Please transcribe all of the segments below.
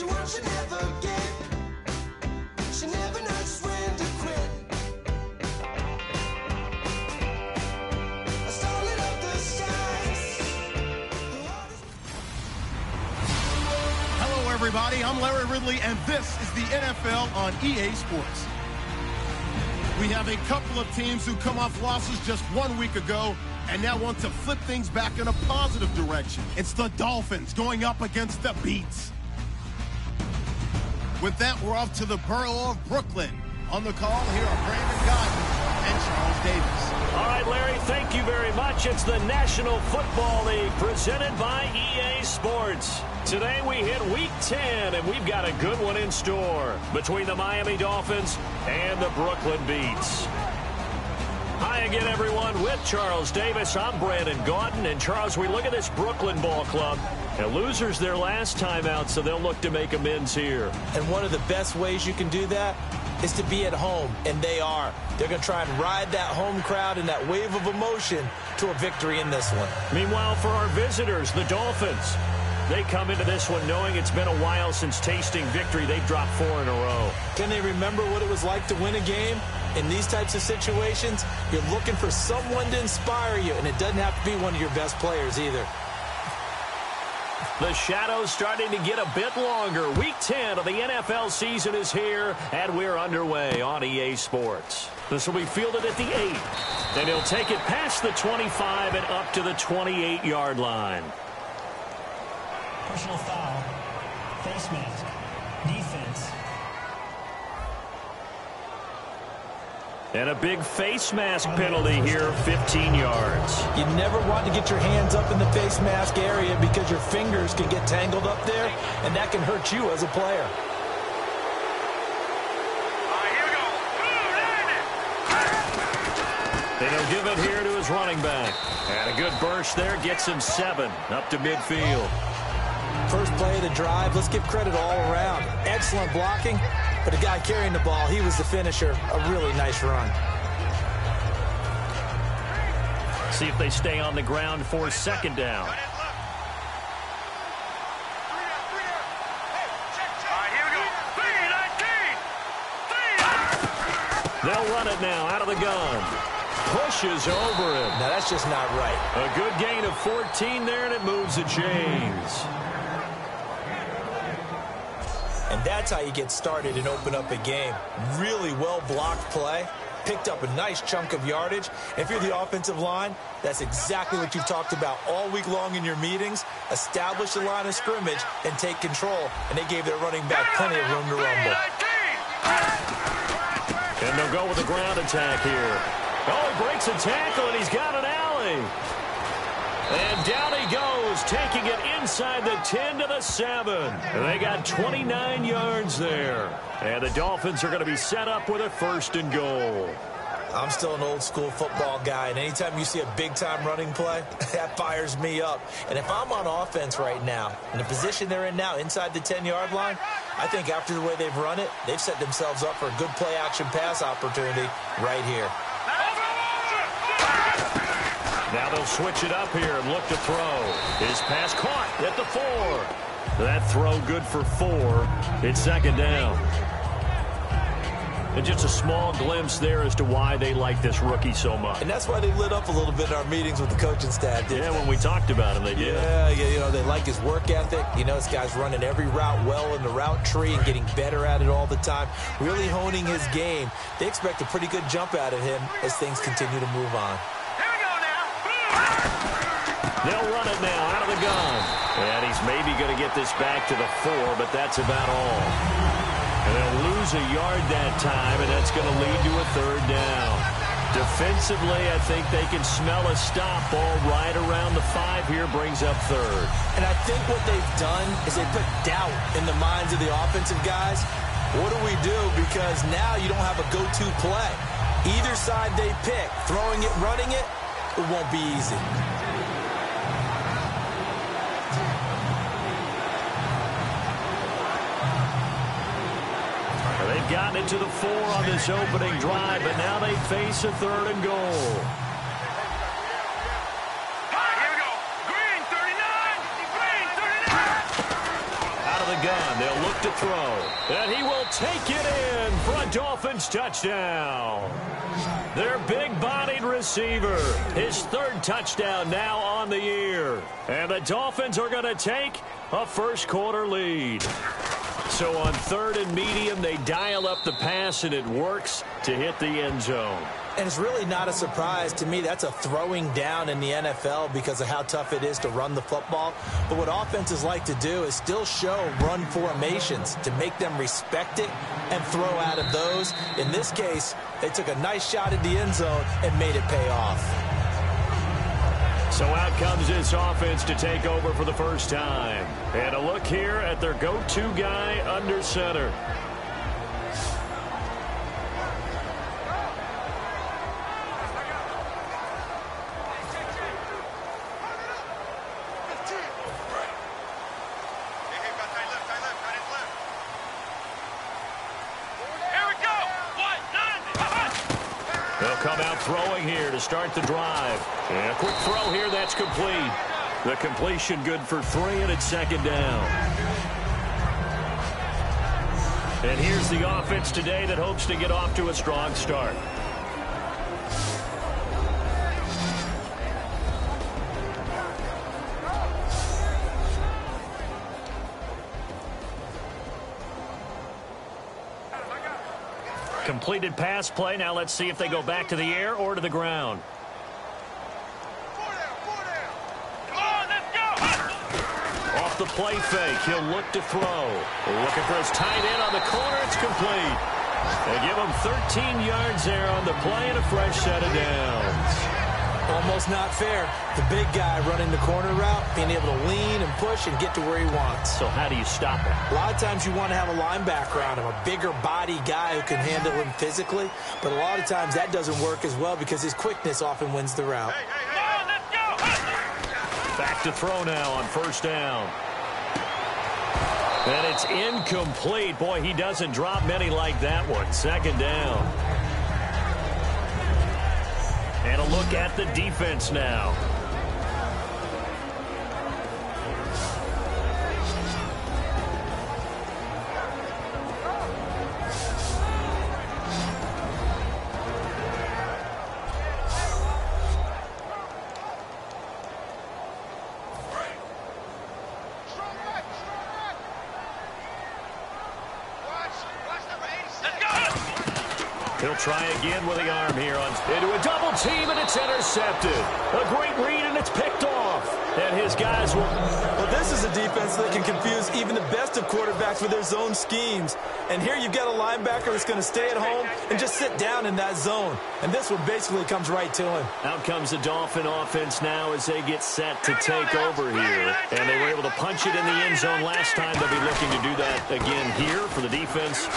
She wants to never get. She never knows when to quit. I started up the skies. Hello, everybody. I'm Larry Ridley, and this is the NFL on EA Sports. We have a couple of teams who come off losses just 1 week ago and now want to flip things back in a positive direction. It's the Dolphins going up against the Beats. With that, we're off to the borough of Brooklyn. On the call, here are Brandon Godden and Charles Davis. All right, Larry, thank you very much. It's the National Football League presented by EA Sports. Today we hit Week 10, and we've got a good one in store between the Miami Dolphins and the Brooklyn Beats. Hi again, everyone. With Charles Davis, I'm Brandon Gaudin. And, Charles, we look at this Brooklyn ball club. And losers their last time out, so they'll look to make amends here. And one of the best ways you can do that is to be at home, and they are. They're going to try and ride that home crowd and that wave of emotion to a victory in this one. Meanwhile, for our visitors, the Dolphins, they come into this one knowing it's been a while since tasting victory. They've dropped 4 in a row. Can they remember what it was like to win a game? In these types of situations, you're looking for someone to inspire you, and it doesn't have to be one of your best players either. The shadow's starting to get a bit longer. Week 10 of the NFL season is here, and we're underway on EA Sports. This will be fielded at the 8, and he'll take it past the 25 and up to the 28-yard line. Personal foul, face mask, defense. And a big face mask penalty here, 15 yards. You never want to get your hands up in the face mask area because your fingers can get tangled up there, and that can hurt you as a player. And he'll give it here to his running back. And a good burst there gets him 7 up to midfield. First play of the drive, let's give credit all around. Excellent blocking, but the guy carrying the ball, he was the finisher. A really nice run. See if they stay on the ground for second down. They'll run it now out of the gun. Pushes over him. Now, that's just not right. A good gain of 14 there, and it moves the chains. And that's how you get started and open up a game. Really well-blocked play. Picked up a nice chunk of yardage. If you're the offensive line, that's exactly what you've talked about all week long in your meetings. Establish the line of scrimmage and take control. And they gave their running back plenty of room to rumble. And they'll go with the ground attack here. Oh, he breaks a tackle, and he's got an alley. And down he goes, taking it inside the 10 to the 7. And they got 29 yards there. And the Dolphins are going to be set up with a 1st and goal. I'm still an old-school football guy, and anytime you see a big-time running play, that fires me up. And if I'm on offense right now, in the position they're in now, inside the 10-yard line, I think after the way they've run it, they've set themselves up for a good play-action pass opportunity right here. Now they'll switch it up here and look to throw. His pass caught at the 4. That throw good for 4. It's second down. And just a small glimpse there as to why they like this rookie so much. And that's why they lit up a little bit in our meetings with the coaching staff, didn't they? When we talked about him, they did. Yeah, you know, they like his work ethic. You know, this guy's running every route well in the route tree and getting better at it all the time, really honing his game. They expect a pretty good jump out of him as things continue to move on. They'll run it now out of the gun. And he's maybe going to get this back to the 4, but that's about all. And they'll lose a yard that time, and that's going to lead to a 3rd down. Defensively, I think they can smell a stop ball right around the 5 here, brings up 3rd. And I think what they've done is they put doubt in the minds of the offensive guys. What do we do? Because now you don't have a go-to play. Either side they pick, throwing it, running it, it won't be easy. They've gotten it to the 4 on this opening drive, but now they face a 3rd and goal. the gun. They'll look to throw. And he will take it in for a Dolphins touchdown. Their big-bodied receiver. His third touchdown now on the year. And the Dolphins are going to take a first-quarter lead. So on third and medium, they dial up the pass, and it works to hit the end zone. And it's really not a surprise to me. That's a throwing down in the NFL because of how tough it is to run the football. But what offenses like to do is still show run formations to make them respect it and throw out of those. In this case, they took a nice shot at the end zone and made it pay off. So out comes this offense to take over for the first time. And a look here at their go-to guy under center. They'll come out throwing here to start the drive. And a quick throw here, that's complete. The completion good for 3, and it's second down. And here's the offense today that hopes to get off to a strong start. Completed pass play. Now let's see if they go back to the air or to the ground. Off the play fake, he'll look to throw. Looking for his tight end on the corner. It's complete. They give him 13 yards there on the play and a fresh set of downs. Almost not fair. The big guy running the corner route, being able to lean and push and get to where he wants. So how do you stop him? A lot of times you want to have a linebacker on him, a bigger body guy who can handle him physically. But a lot of times that doesn't work as well because his quickness often wins the route. Back to throw now on first down. And it's incomplete. Boy, he doesn't drop many like that one. Second down. And a look at the defense now. He'll try again with the arm here into a double team, and it's intercepted. A great read, and it's picked off. And his guys will... Well, this is a defense that can confuse even the best of quarterbacks with their zone schemes. And here you've got a linebacker that's going to stay at home and just sit down in that zone. And this one basically comes right to him. Out comes the Dolphin offense now as they get set to take over here. And they were able to punch it in the end zone last time. They'll be looking to do that again here for the defense.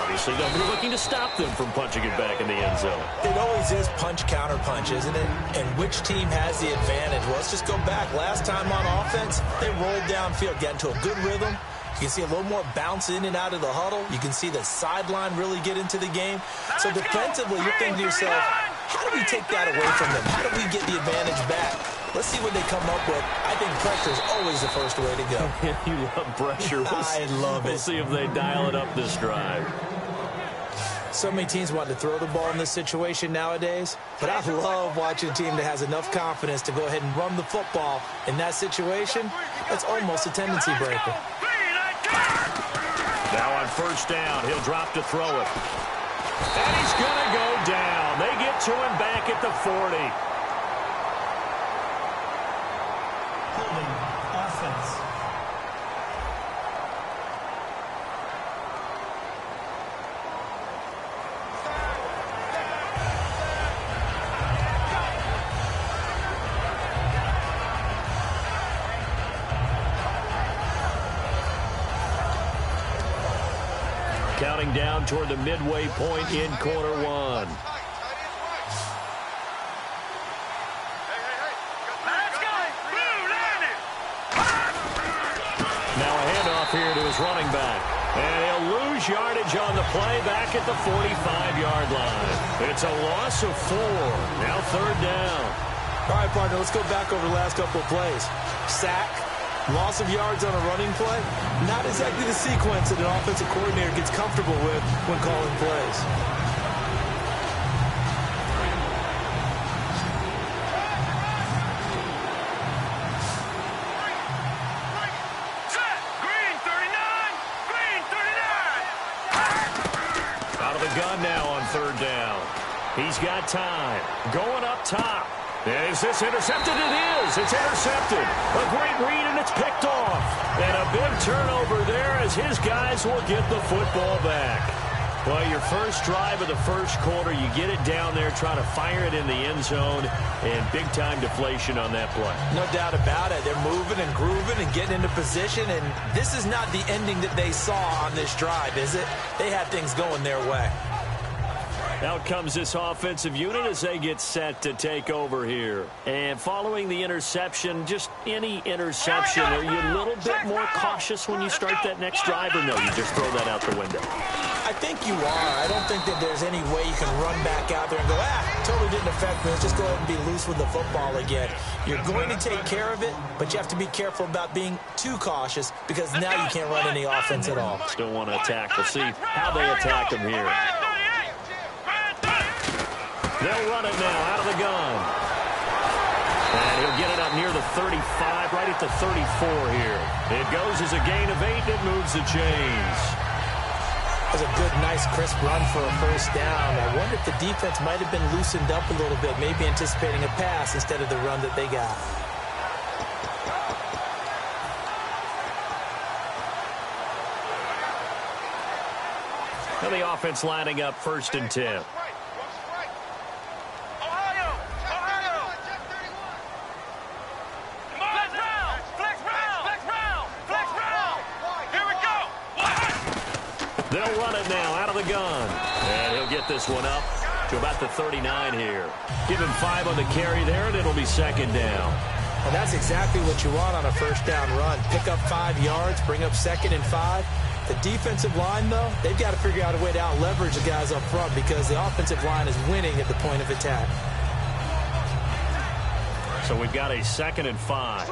Obviously, they'll be looking to stop them from punching it back in the end zone. It always is punch, counter punch, isn't it? And which team has the advantage? Well, let's just go back. Last time on offense, they rolled downfield, got into a good rhythm. You can see a little more bounce in and out of the huddle. You can see the sideline really get into the game. So defensively, you're thinking to yourself, how do we take that away from them? How do we get the advantage back? Let's see what they come up with. I think pressure is always the first way to go. You love pressure. I love it. We'll see if they dial it up this drive. So many teams want to throw the ball in this situation nowadays, but I love watching a team that has enough confidence to go ahead and run the football in that situation. That's almost a tendency breaker. Now on first down, he'll drop to throw it. And he's going to go down. They get to him back at the 40. Holding offense. Counting down toward the midway point in quarter one. Now a handoff here to his running back. And he'll lose yardage on the play back at the 45-yard line. It's a loss of 4. Now third down. All right, partner, let's go back over the last couple of plays. Sack, Loss of yards on a running play, not exactly the sequence that an offensive coordinator gets comfortable with when calling plays. Out of the gun now on third down. He's got time. Going up top. And is this intercepted? It is. It's intercepted. A great read, and it's picked off. And a big turnover there as his guys will get the football back. Well, your first drive of the first quarter, you get it down there, try to fire it in the end zone, and big-time deflation on that play. No doubt about it. They're moving and grooving and getting into position, and this is not the ending that they saw on this drive, is it? They had things going their way. Out comes this offensive unit as they get set to take over here. And following the interception, just any interception, are you a little bit more cautious when you start that next drive, or no, you just throw that out the window? I think you are. I don't think that there's any way you can run back out there and go, totally didn't affect me. Let's just go ahead and be loose with the football again. You're going to take care of it, but you have to be careful about being too cautious because now you can't run any offense at all. Still want to attack. We'll see how they attack them here. They'll run it now out of the gun. And he'll get it up near the 35, right at the 34 here. It goes as a gain of 8, and it moves the chains. That was a good, nice, crisp run for a first down. I wonder if the defense might have been loosened up a little bit, maybe anticipating a pass instead of the run that they got. Now the offense lining up 1st and 10. They'll run it now out of the gun. And he'll get this one up to about the 39 here. Give him 5 on the carry there, and it'll be 2nd down. Well, that's exactly what you want on a first down run. Pick up 5 yards, bring up 2nd and 5. The defensive line, though, they've got to figure out a way to out-leverage the guys up front because the offensive line is winning at the point of attack. So we've got a 2nd and 5.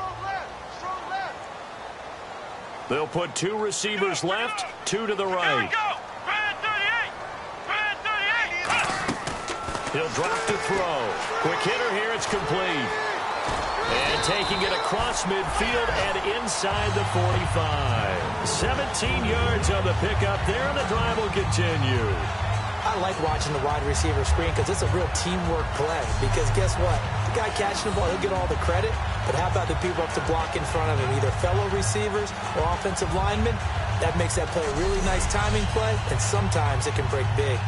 They'll put 2 receivers left, 2 to the right. He'll drop to throw. Quick hitter here, it's complete. And taking it across midfield and inside the 45. 17 yards on the pickup there, and the drive will continue. I like watching the wide receiver screen because it's a real teamwork play. Because guess what? The guy catching the ball, he'll get all the credit. But how about the people up to block in front of him, either fellow receivers or offensive linemen? That makes that play a really nice timing play, and sometimes it can break big.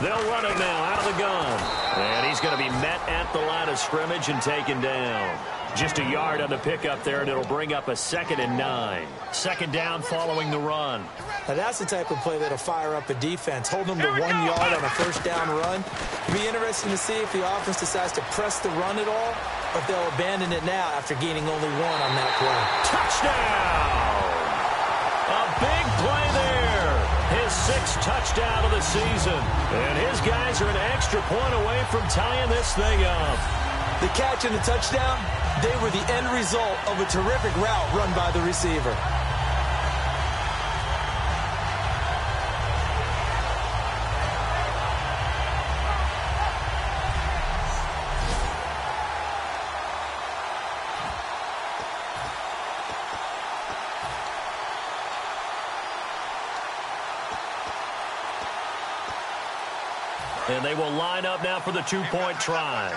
They'll run it now out of the gun. And he's going to be met at the line of scrimmage and taken down. Just a yard on the pickup there, and it'll bring up a 2nd and 9. 2nd down following the run. Now that's the type of play that'll fire up a defense. Hold them to 1 yard on a first down run. It'll be interesting to see if the offense decides to press the run at all, or if they'll abandon it now after gaining only 1 on that play. Touchdown! A big play there. His 6th touchdown of the season. And his guys are an extra point away from tying this thing up. The catch and the touchdown, they were the end result of a terrific route run by the receiver. And they will line up now for the 2-point try.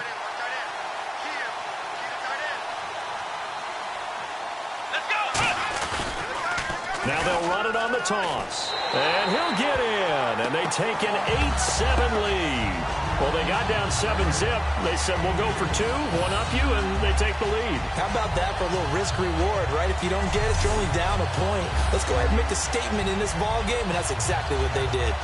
Now they'll run it on the toss. And he'll get in. And they take an 8-7 lead. Well, they got down 7-zip. They said, we'll go for 2, one up you, and they take the lead. How about that for a little risk-reward, right? If you don't get it, you're only down a point. Let's go ahead and make a statement in this ball game, and that's exactly what they did.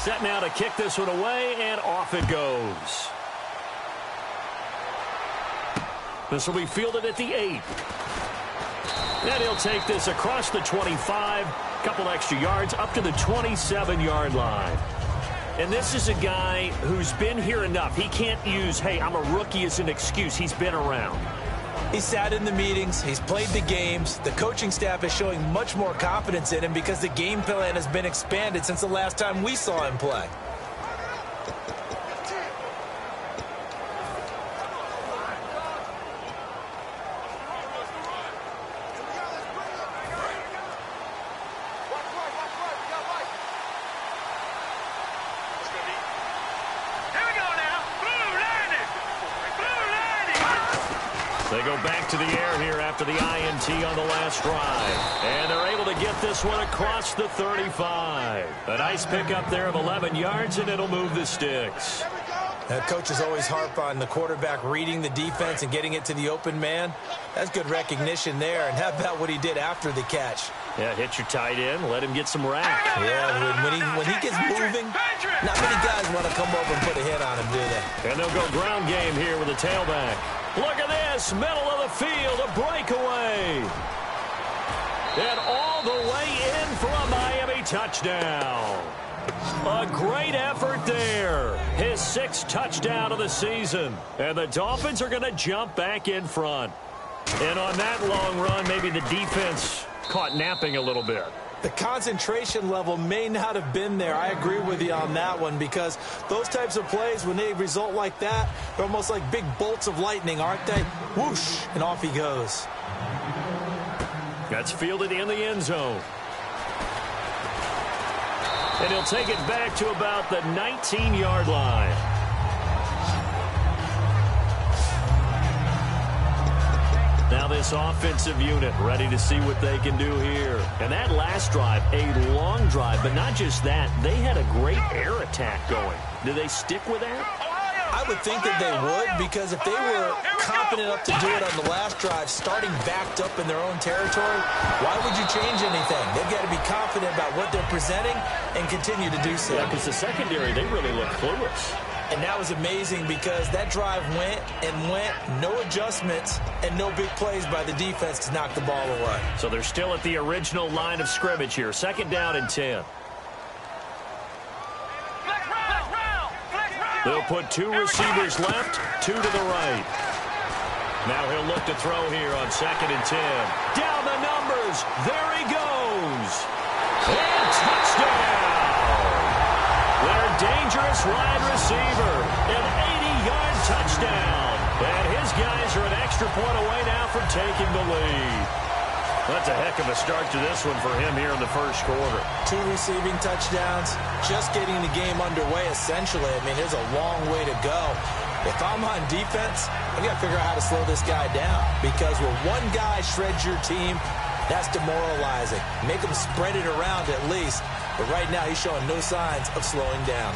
Set now to kick this one away, and off it goes. This will be fielded at the 8. And he'll take this across the 25, couple extra yards, up to the 27-yard line. And this is a guy who's been here enough. He can't use, hey, I'm a rookie as an excuse. He's been around. He sat in the meetings. He's played the games. The coaching staff is showing much more confidence in him because the game plan has been expanded since the last time we saw him play. They go back to the air here after the INT on the last drive. And they're able to get this one across the 35. A nice pickup there of 11 yards, and it'll move the sticks. Coaches always harp on the quarterback reading the defense and getting it to the open man. That's good recognition there. And how about what he did after the catch? Yeah, hit your tight end, let him get some rap. Yeah, when he gets moving, not many guys want to come over and put a hit on him, do they? And they'll go ground game here with the tailback. Look at this, middle of the field, a breakaway. And all the way in for a Miami touchdown. A great effort there. His 6th touchdown of the season. And the Dolphins are going to jump back in front. And on that long run, maybe the defense caught napping a little bit. The concentration level may not have been there. I agree with you on that one because those types of plays, when they result like that, they're almost like big bolts of lightning, aren't they? Whoosh, and off he goes. That's fielded in the end zone. And he'll take it back to about the 19-yard line. Now this offensive unit ready to see what they can do here. And that last drive, a long drive, but not just that. They had a great air attack going. Do they stick with that? I would think that they would, because if they were confident enough to do it on the last drive, starting backed up in their own territory, why would you change anything? They've got to be confident about what they're presenting and continue to do so. Yeah, because the secondary, they really look clueless. And that was amazing because that drive went and went, no adjustments, and no big plays by the defense to knock the ball away. So they're still at the original line of scrimmage here. 2nd down and 10. They'll put 2 receivers left, 2 to the right. Now he'll look to throw here on 2nd and 10. Down the numbers. There he goes. And touchdown. Their dangerous wide receiver. An 80-yard touchdown. And his guys are an extra point away now from taking the lead. That's a heck of a start to this one for him here in the first quarter. 2 receiving touchdowns, just getting the game underway, essentially. I mean, there's a long way to go. If I'm on defense, I've got to figure out how to slow this guy down. Because when one guy shreds your team, that's demoralizing. Make him spread it around at least. But right now, he's showing no signs of slowing down.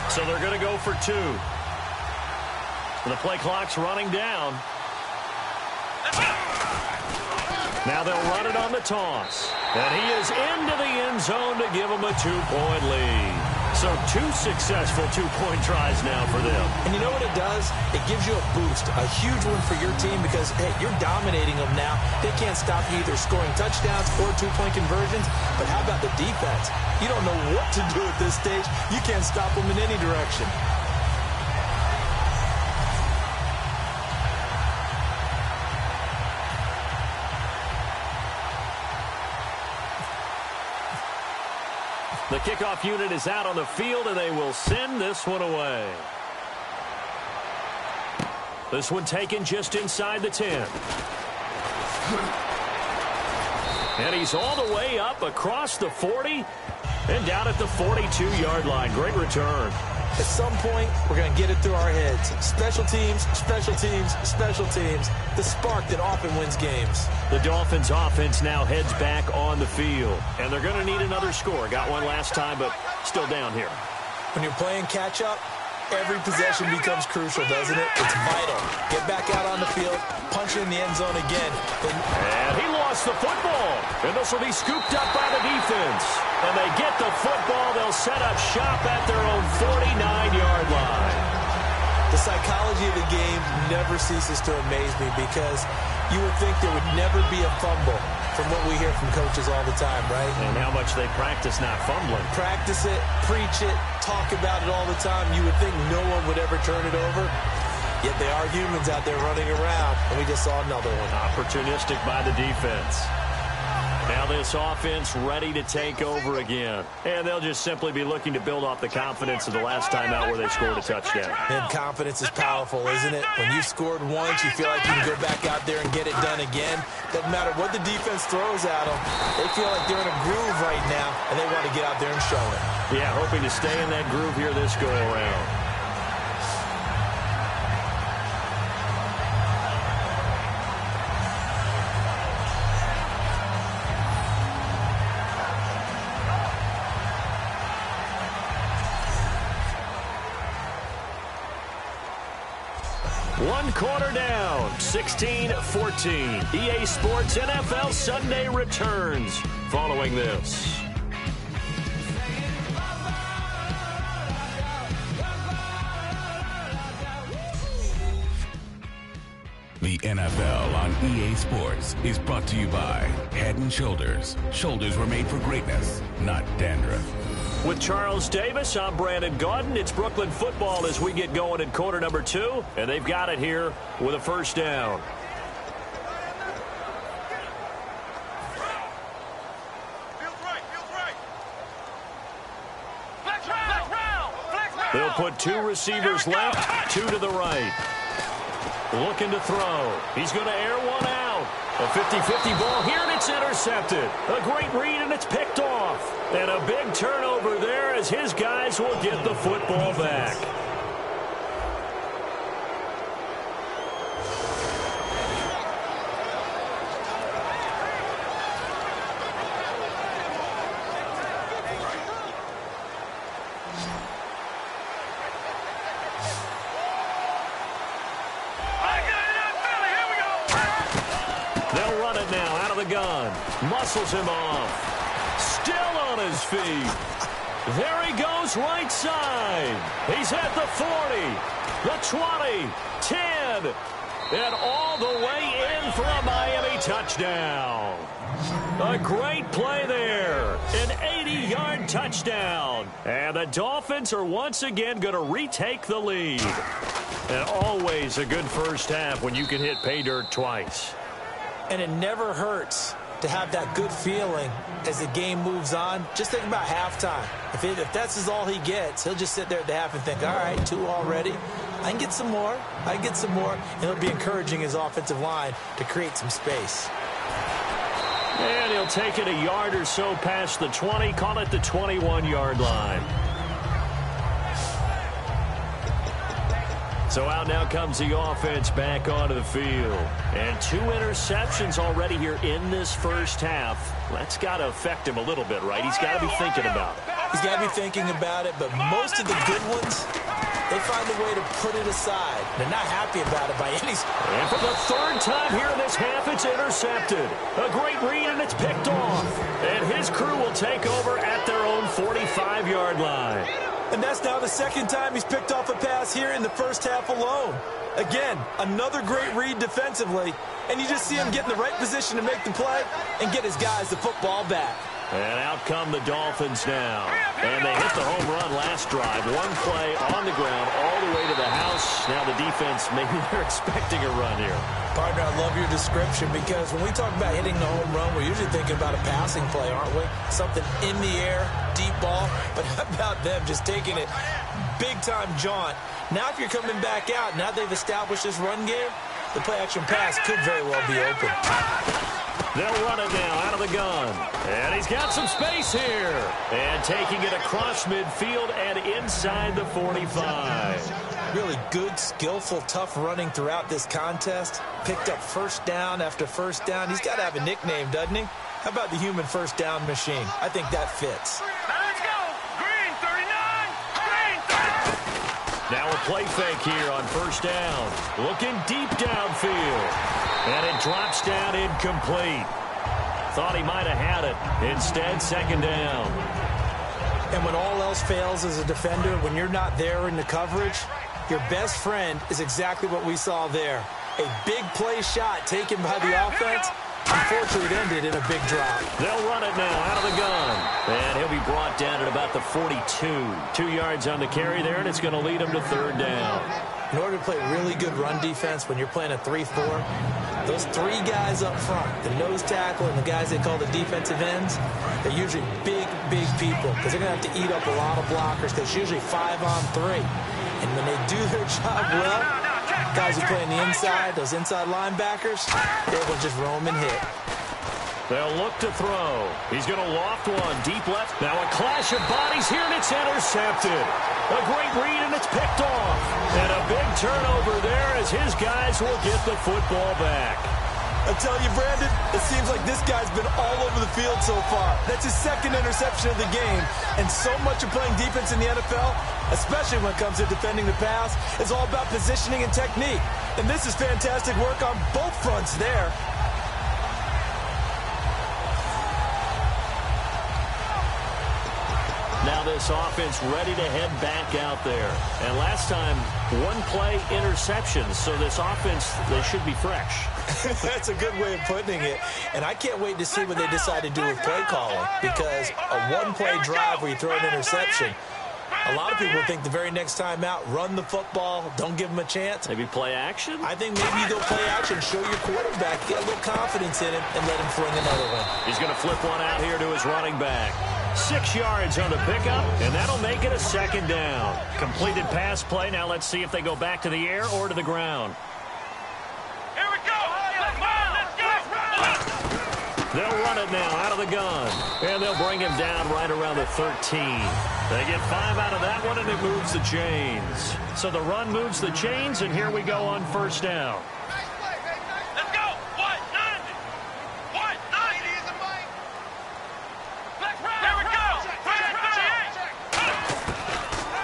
So they're going to go for 2. The play clock's running down. Now they'll run it on the toss. And he is into the end zone to give them a 2-point lead. So 2 successful 2-point tries now for them. And you know what it does? It gives you a boost, a huge one for your team because, hey, you're dominating them now. They can't stop you either scoring touchdowns or 2-point conversions. But how about the defense? You don't know what to do at this stage. You can't stop them in any direction. The kickoff unit is out on the field, and they will send this one away. This one taken just inside the 10. And he's all the way up across the 40 and down at the 42-yard line. Great return. At some point, we're going to get it through our heads. Special teams, special teams, special teams. The spark that often wins games. The Dolphins' offense now heads back on the field. And they're going to need another score. Got one last time, but still down here. When you're playing catch-up, every possession becomes crucial, doesn't it? It's vital. Get back out on the field, punch it in the end zone again. And he lost lost the football. And this will be scooped up by the defense. And they get the football. They'll set up shop at their own 49-yard line. The psychology of the game never ceases to amaze me because you would think there would never be a fumble from what we hear from coaches all the time, right? And how much they practice not fumbling. Practice it, preach it, talk about it all the time. You would think no one would ever turn it over. Yet they are humans out there running around, and we just saw another one. Opportunistic by the defense. Now this offense ready to take over again. And they'll just simply be looking to build off the confidence of the last time out where they scored a touchdown. And confidence is powerful, isn't it? When you've scored once, you feel like you can go back out there and get it done again. Doesn't matter what the defense throws at them. They feel like they're in a groove right now, and they want to get out there and show it. Yeah, hoping to stay in that groove here this go-around. One quarter down, 16-14. EA Sports NFL Sunday returns following this. The NFL on EA Sports is brought to you by Head & Shoulders. Shoulders were made for greatness, not dandruff. With Charles Davis, I'm Brandon Gaudin. It's Brooklyn football as we get going in quarter number 2, and they've got it here with a first down. They'll put 2 receivers left, 2 to the right. Looking to throw. He's going to air one out. A 50-50 ball here, and it's intercepted. A great read, and it's picked off. And a big turnover there as his guys will get the football back. They'll run it now out of the gun. Muscles him off. Still on his feet. There he goes right side. He's at the 40, the 20, 10, and all the way in for a Miami touchdown. A great play there. An 80-yard touchdown. And the Dolphins are once again going to retake the lead. And always a good first half when you can hit pay dirt twice. And it never hurts to have that good feeling as the game moves on. Just think about halftime. If that's all he gets, he'll just sit there at the half and think, all right, 2 already. I can get some more. I can get some more. And he'll be encouraging his offensive line to create some space. And he'll take it a yard or so past the 20, call it the 21-yard line. So out now comes the offense back onto the field. And 2 interceptions already here in this first half. That's got to affect him a little bit, right? He's got to be thinking about it. He's got to be thinking about it, but most of the good ones, they find a way to put it aside. They're not happy about it by any... And for the 3rd time here in this half, it's intercepted. A great read, and it's picked off. And his crew will take over at their own 45-yard line. And that's now the 2nd time he's picked off a pass here in the first half alone. Again, another great read defensively. And you just see him get in the right position to make the play and get his guys the football back. And out come the Dolphins now. And they hit the home run last drive. 1 play on the ground all the way to the house. Now the defense, maybe they're expecting a run here. Partner, I love your description because when we talk about hitting the home run, we're usually thinking about a passing play, aren't we? Something in the air, deep ball. But how about them just taking it big-time jaunt? Now if you're coming back out, now they've established this run game, the play-action pass could very well be open. They'll run it now out of the gun. And he's got some space here. And taking it across midfield and inside the 45. Really good, skillful, tough running throughout this contest. Picked up first down after first down. He's got to have a nickname, doesn't he? How about the human first down machine? I think that fits. Now let's go. Green 39. Green 30. Now a play fake here on first down. Looking deep downfield. And it drops down incomplete. thought he might have had it. Instead, second down. And when all else fails as a defender, when you're not there in the coverage, your best friend is exactly what we saw there. A big play shot taken by the offense. Unfortunately, it ended in a big drop. They'll run it now out of the gun. And he'll be brought down at about the 42. 2 yards on the carry there, and it's going to lead him to third down. In order to play really good run defense when you're playing a 3-4, those 3 guys up front, the nose tackle and the guys they call the defensive ends, they're usually big, big people because they're going to have to eat up a lot of blockers because it's usually 5-on-3. And when they do their job well, guys who play on the inside, those inside linebackers, they will just roam and hit. They'll look to throw. He's going to loft one deep left. Now a clash of bodies here, and it's intercepted. A great read, and it's picked off. And a big turnover there as his guys will get the football back. I tell you, Brandon, it seems like this guy's been all over the field so far. That's his second interception of the game. And so much of playing defense in the NFL, especially when it comes to defending the pass, is all about positioning and technique. And this is fantastic work on both fronts there. Now this offense ready to head back out there. And last time, 1 play interceptions. So this offense, they should be fresh. That's a good way of putting it. And I can't wait to see what they decide to do with play calling. Because a 1-play drive where you throw an interception, a lot of people think the very next time out, run the football, don't give them a chance. Maybe play action? I think maybe you go play action, show your quarterback, get a little confidence in him, and let him fling another one. He's going to flip one out here to his running back. 6 yards on the pickup, and that'll make it a second down. Completed pass play. Now let's see if they go back to the air or to the ground. Here we go. Let's go. They'll run it now out of the gun, and they'll bring him down right around the 13. They get 5 out of that one, and it moves the chains. So the run moves the chains, and here we go on first down. Let's go. 190. 190 is a mic. Let's run. Here we go.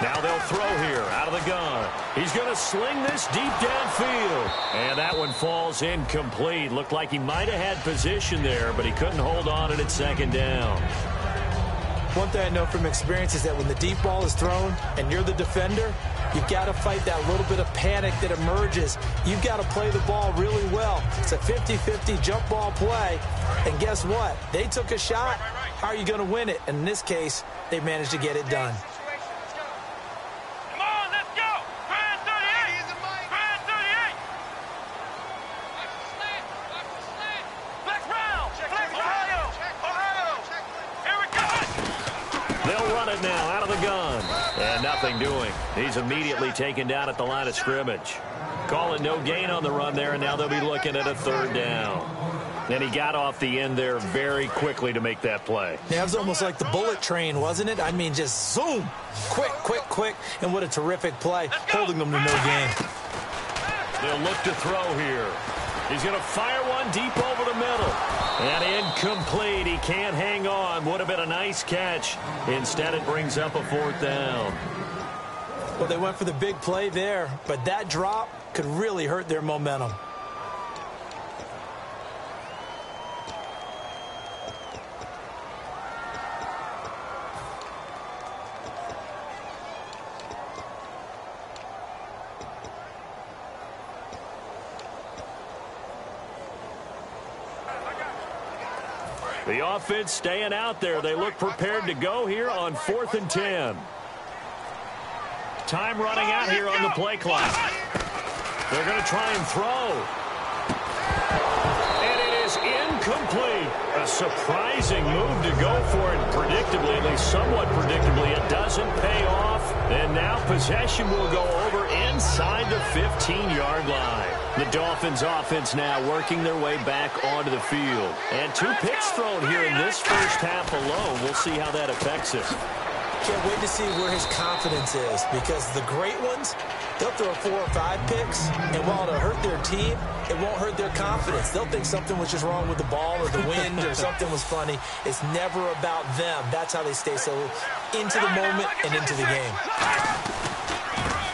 Now they'll throw here out of the gun. He's going to sling this deep downfield. And that one falls incomplete. Looked like he might have had position there, but he couldn't hold on at second down. One thing I know from experience is that when the deep ball is thrown and you're the defender, you've got to fight that little bit of panic that emerges. You've got to play the ball really well. It's a 50-50 jump ball play. And guess what? They took a shot. How are you going to win it? And in this case, they managed to get it done. Come on, let's go. Grand 38 is a mic. Grand 38. Let's round. Ohio. Ohio. Here we go. They'll run it now out of the gun. And nothing doing. He's immediately taken down at the line of scrimmage. Call it no gain on the run there, and now they'll be looking at a third down. And he got off the end there very quickly to make that play. Yeah, it was almost like the bullet train, wasn't it? I mean, just zoom. Quick, quick, quick. And what a terrific play, holding them to no gain. They'll look to throw here. He's going to fire one deep over the middle. And incomplete. He can't hang on. Would have been a nice catch. Instead, it brings up a fourth down. Well, they went for the big play there, but that drop could really hurt their momentum. The offense staying out there. They look prepared to go here on 4th and 10. Time running out here on the play clock. They're going to try and throw. And it is incomplete. A surprising move to go for it. Predictably, at least somewhat predictably, it doesn't pay off. And now possession will go over inside the 15-yard line. The Dolphins offense now working their way back onto the field. And 2 picks thrown here in this first half alone. We'll see how that affects it. Can't wait to see where his confidence is, because the great ones, they'll throw 4 or 5 picks, and while it'll hurt their team, it won't hurt their confidence. They'll think something was just wrong with the ball or the wind or something was funny. It's never about them. That's how they stay so into the moment and into the game.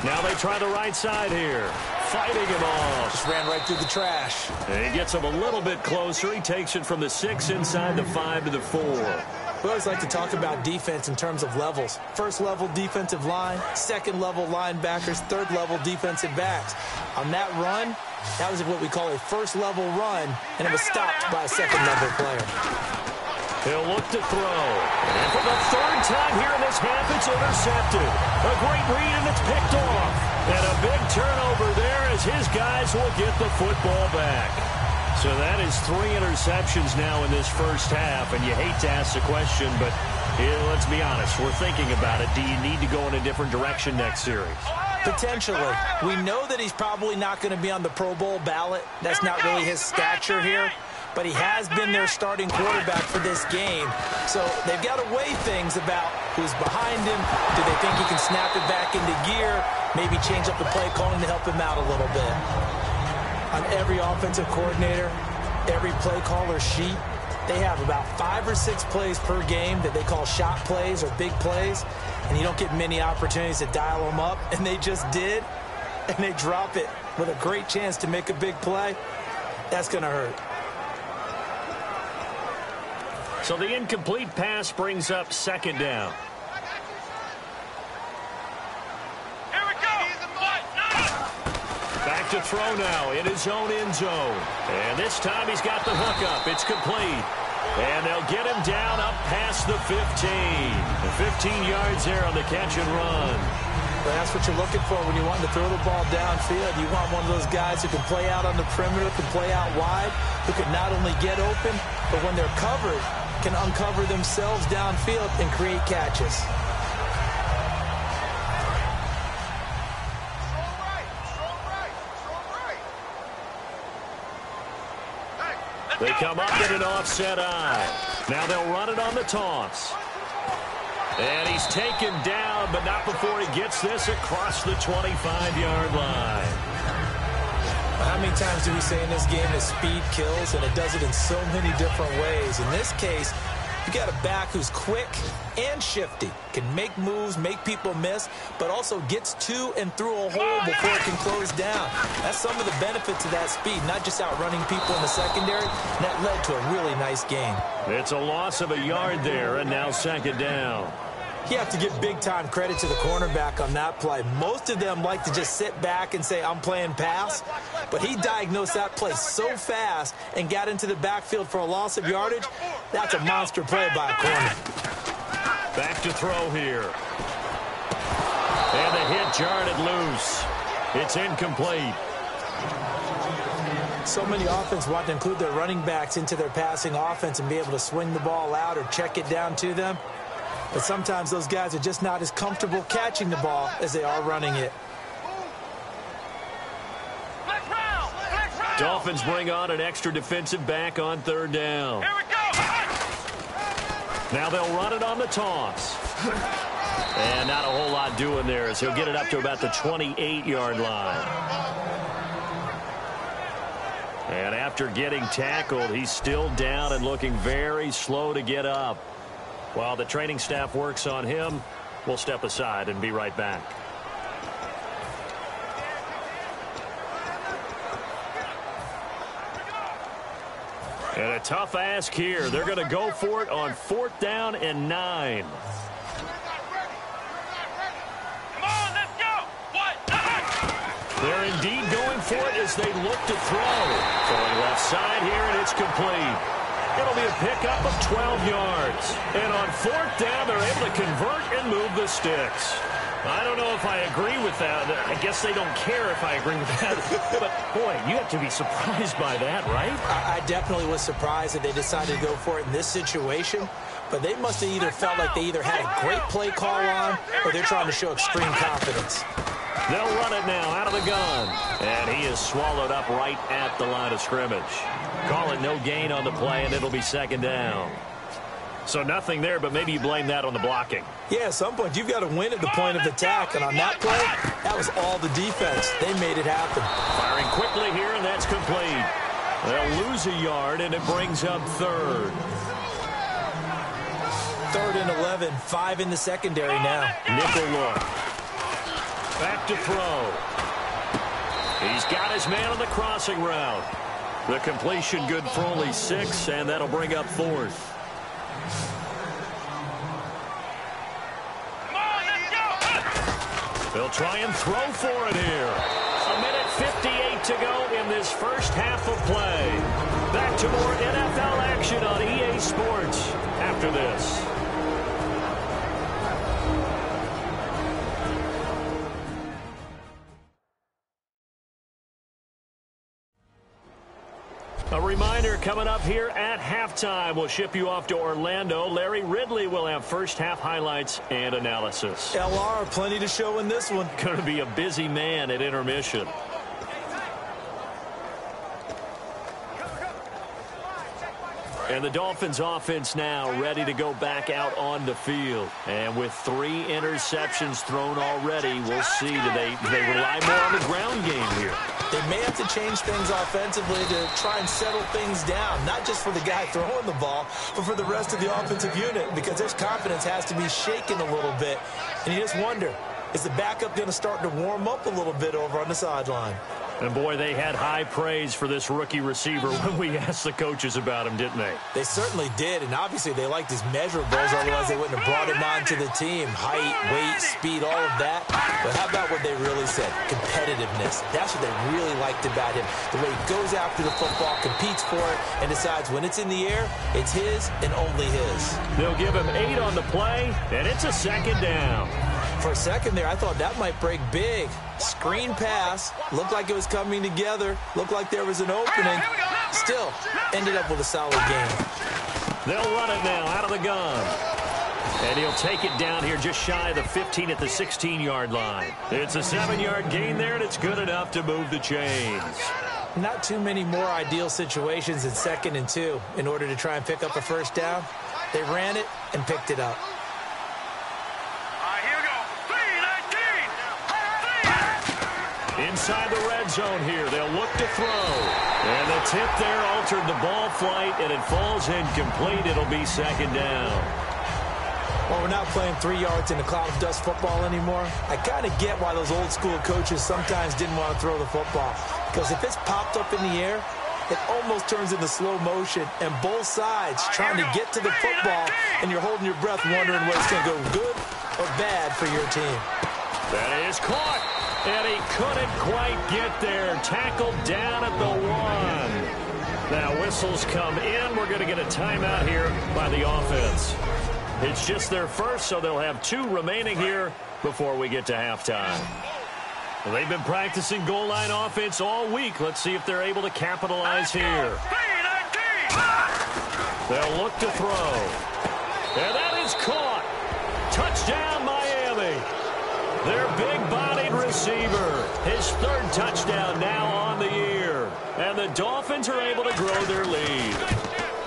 Now they try the right side here. fighting him off. Just ran right through the trash. And he gets him a little bit closer. He takes it from the 6 inside the 5 to the 4. We always like to talk about defense in terms of levels. First level defensive line, second level linebackers, third level defensive backs. On that run, that was what we call a first level run, and it was stopped by a second level player. He'll look to throw. And for the third time here in this half, it's intercepted. A great read, and it's picked off. And a big turnover there as his guys will get the football back. So that is 3 interceptions now in this first half, and you hate to ask the question, but let's be honest, we're thinking about it. Do you need to go in a different direction next series? Potentially. We know that he's probably not going to be on the Pro Bowl ballot. That's not really his stature here, but he has been their starting quarterback for this game. So they've got to weigh things about who's behind him. Do they think he can snap it back into gear? Maybe change up the play calling to help him out a little bit. On every offensive coordinator, every play caller sheet, they have about 5 or 6 plays per game that they call shot plays or big plays, and you don't get many opportunities to dial them up, and they just did, and they drop it with a great chance to make a big play. That's going to hurt. So the incomplete pass brings up second down. Back to throw now in his own end zone. And this time he's got the hook up. It's complete. And they'll get him down up past the 15. 15 yards there on the catch and run. But that's what you're looking for when you want to throw the ball downfield. You want one of those guys who can play out on the perimeter, can play out wide, who can not only get open, but when they're covered, can uncover themselves downfield and create catches. They come up in an offset eye. Now they'll run it on the toss. And he's taken down, but not before he gets this across the 25-yard line. How many times do we say in this game that speed kills, and it does it in so many different ways? In this case, you got a back who's quick and shifty, can make moves, make people miss, but also gets to and through a hole before it can close down. That's some of the benefits of that speed, not just outrunning people in the secondary. That led to a really nice game. It's a loss of a yard there, and now second down. You have to give big-time credit to the cornerback on that play. Most of them like to just sit back and say, I'm playing pass. But he diagnosed that play so fast and got into the backfield for a loss of yardage. That's a monster play by a corner. Back to throw here. And the hit jarred loose. It's incomplete. So many offenses want to include their running backs into their passing offense and be able to swing the ball out or check it down to them. But sometimes those guys are just not as comfortable catching the ball as they are running it. Dolphins bring on an extra defensive back on third down. Here we go. Now they'll run it on the toss. And not a whole lot doing there as he'll get it up to about the 28-yard line. And after getting tackled, he's still down and looking very slow to get up. While the training staff works on him, we'll step aside and be right back. And a tough ask here. They're going to go for it on 4th down and 9. Come on, let's go. What? They're indeed going for it as they look to throw. Going left side here, and it's complete. It'll be a pickup of 12 yards. And on 4th down, they're able to convert and move the sticks. I don't know if I agree with that. I guess they don't care if I agree with that. But, boy, you have to be surprised by that, right? I definitely was surprised that they decided to go for it in this situation. But they must have either felt like they either had a great play call on or they're trying to show extreme confidence. They'll run it now out of the gun. And he is swallowed up right at the line of scrimmage. Call it no gain on the play, and it'll be second down. So nothing there, but maybe you blame that on the blocking. Yeah, at some point, you've got to win at the point of attack. And on that play, that was all the defense. They made it happen. Firing quickly here, and that's complete. They'll lose a yard, and it brings up third. 3rd and 11, 5 in the secondary now. Nickel look. Back to throw. He's got his man on the crossing route. The completion good for only 6, and that'll bring up 4th. Come on, let's go. They'll try and throw for it here. 1:58 to go in this first half of play. Back to more NFL action on EA Sports after this. A reminder coming up here at halftime. We'll ship you off to Orlando. Larry Ridley will have first half highlights and analysis. LR, plenty to show in this one. Going to be a busy man at intermission. And the Dolphins offense now ready to go back out on the field. And with 3 interceptions thrown already, we'll see. Do they rely more on the ground game here? They may have to change things offensively to try and settle things down, not just for the guy throwing the ball, but for the rest of the offensive unit, because their confidence has to be shaken a little bit. And you just wonder, is the backup going to start to warm up a little bit over on the sideline? And, boy, they had high praise for this rookie receiver when we asked the coaches about him, didn't they? They certainly did, and obviously they liked his measurables, otherwise they wouldn't have brought him onto the team. Height, weight, speed, all of that. But how about what they really said? Competitiveness. That's what they really liked about him. The way he goes after the football, competes for it, and decides when it's in the air, it's his and only his. They'll give him 8 on the play, and it's a 2nd down. For a second there, I thought that might break big. Screen pass. Looked like it was coming together. Looked like there was an opening. Still, ended up with a solid game. They'll run it now out of the gun. And he'll take it down here just shy of the 15 at the 16-yard line. It's a 7-yard gain there, and it's good enough to move the chains. Not too many more ideal situations in 2nd and 2 in order to try and pick up a first down. They ran it and picked it up. Inside the red zone here, they'll look to throw. And the tip there altered the ball flight, and it falls incomplete. It'll be 2nd down. Well, we're not playing 3 yards in a cloud of dust football anymore. I kind of get why those old school coaches sometimes didn't want to throw the football. Because if it's popped up in the air, it almost turns into slow motion, and both sides trying to get to the football, and you're holding your breath wondering whether it's going to go good or bad for your team. That is caught. And he couldn't quite get there. Tackled down at the 1. Now whistles come in. We're going to get a timeout here by the offense. It's just their first, so they'll have 2 remaining here before we get to halftime. Well, they've been practicing goal line offense all week. Let's see if they're able to capitalize here. They'll look to throw. And that is caught. Touchdown, Miami. Their big-bodied receiver, his 3rd touchdown now on the year. And the Dolphins are able to grow their lead.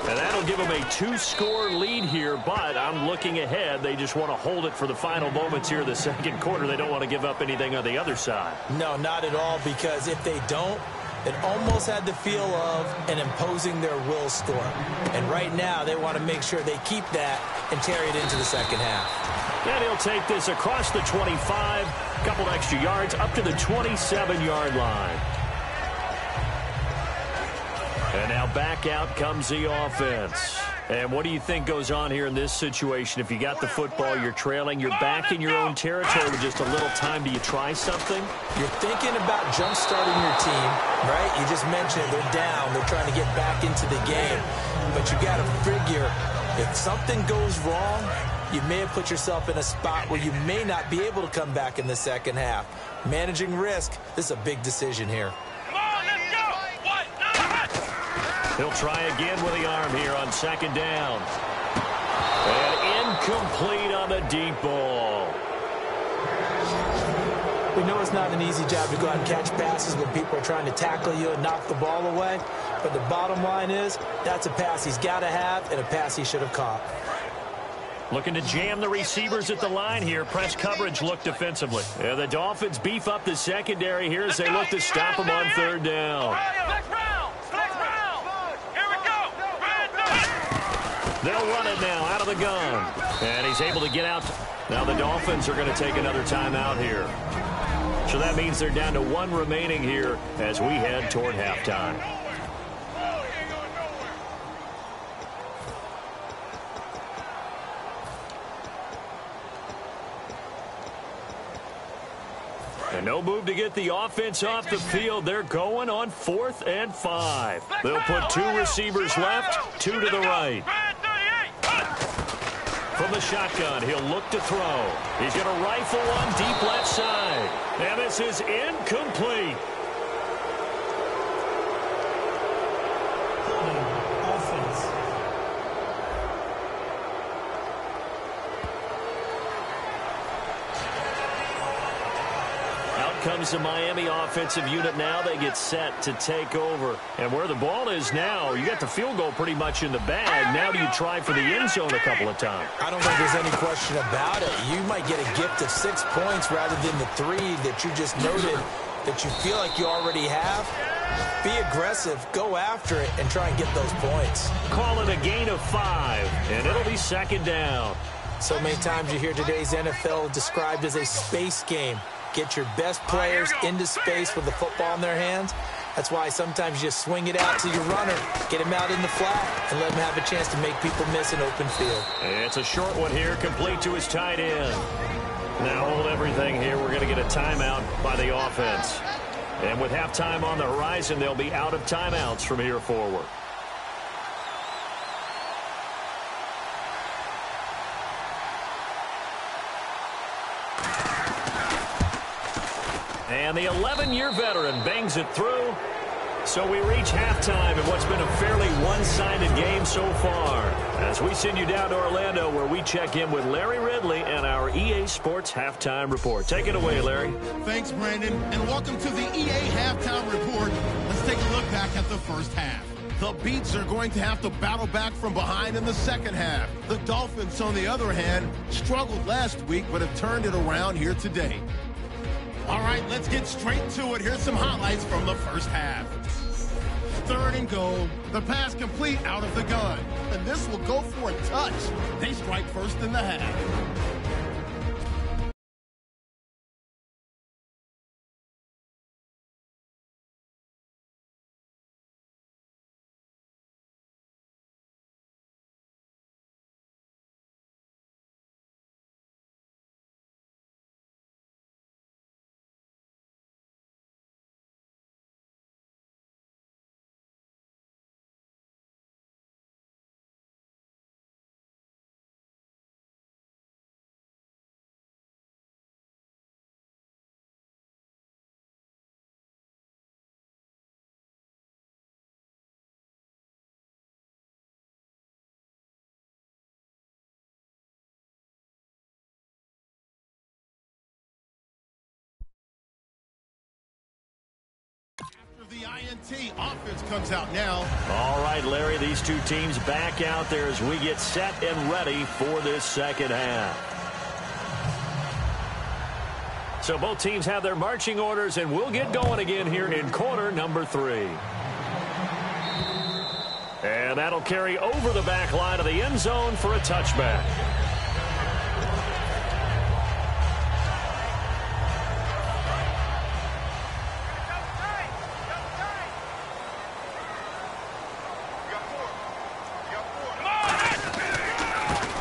And that'll give them a 2-score lead here, but I'm looking ahead. They just want to hold it for the final moments here in the 2nd quarter. They don't want to give up anything on the other side. No, not at all, because if they don't, it almost had the feel of an imposing their will storm. And right now, they want to make sure they keep that and carry it into the 2nd half. And he'll take this across the 25, a couple extra yards, up to the 27-yard line. And now back out comes the offense. And what do you think goes on here in this situation? If you got the football, you're trailing, you're back in your own territory with just a little time. Do you try something? You're thinking about jump-starting your team, right? You just mentioned they're down. They're trying to get back into the game. But you got to figure, if something goes wrong, you may have put yourself in a spot where you may not be able to come back in the 2nd half. Managing risk, this is a big decision here. Come on, let's go. He'll try again with the arm here on 2nd down. And incomplete on the deep ball. We know it's not an easy job to go out and catch passes when people are trying to tackle you and knock the ball away. But the bottom line is, that's a pass he's got to have and a pass he should have caught. Looking to jam the receivers at the line here. Press coverage look defensively. Yeah, the Dolphins beef up the secondary here as they look to stop him on 3rd down. They'll run it now out of the gun. And he's able to get out. Now the Dolphins are going to take another timeout here. So that means they're down to 1 remaining here as we head toward halftime. And no move to get the offense off the field. They're going on 4th and 5. They'll put 2 receivers left, 2 to the right. From the shotgun, he'll look to throw. He's going to rifle one deep left side. And this is incomplete. Offense. Comes the Miami offensive unit now. They get set to take over. And where the ball is now, you got the field goal pretty much in the bag. Now do you try for the end zone a couple of times? I don't think there's any question about it. You might get a gift of 6 points rather than the 3 that you just noted that you feel like you already have. Be aggressive, go after it, and try and get those points. Call it a gain of 5, and it'll be 2nd down. So many times you hear today's NFL described as a space game. Get your best players into space with the football in their hands. That's why sometimes you just swing it out to your runner, get him out in the flat, and let him have a chance to make people miss an open field. It's a short one here, complete to his tight end. Now hold everything here. We're going to get a timeout by the offense. And with halftime on the horizon, they'll be out of timeouts from here forward. And the 11-year veteran bangs it through. So we reach halftime in what's been a fairly one-sided game so far. As we send you down to Orlando, where we check in with Larry Ridley and our EA Sports Halftime Report. Take it away, Larry. Thanks, Brandon, and welcome to the EA Halftime Report. Let's take a look back at the first half. The Beats are going to have to battle back from behind in the second half. The Dolphins, on the other hand, struggled last week but have turned it around here today. All right, let's get straight to it. Here's some highlights from the first half. 3rd and goal. The pass complete out of the gun. And this will go for a touch. They strike first in the half. The INT offense comes out now. All right, Larry, these two teams back out there as we get set and ready for this second half. So both teams have their marching orders, and we'll get going again here in quarter number 3. And that'll carry over the back line of the end zone for a touchback.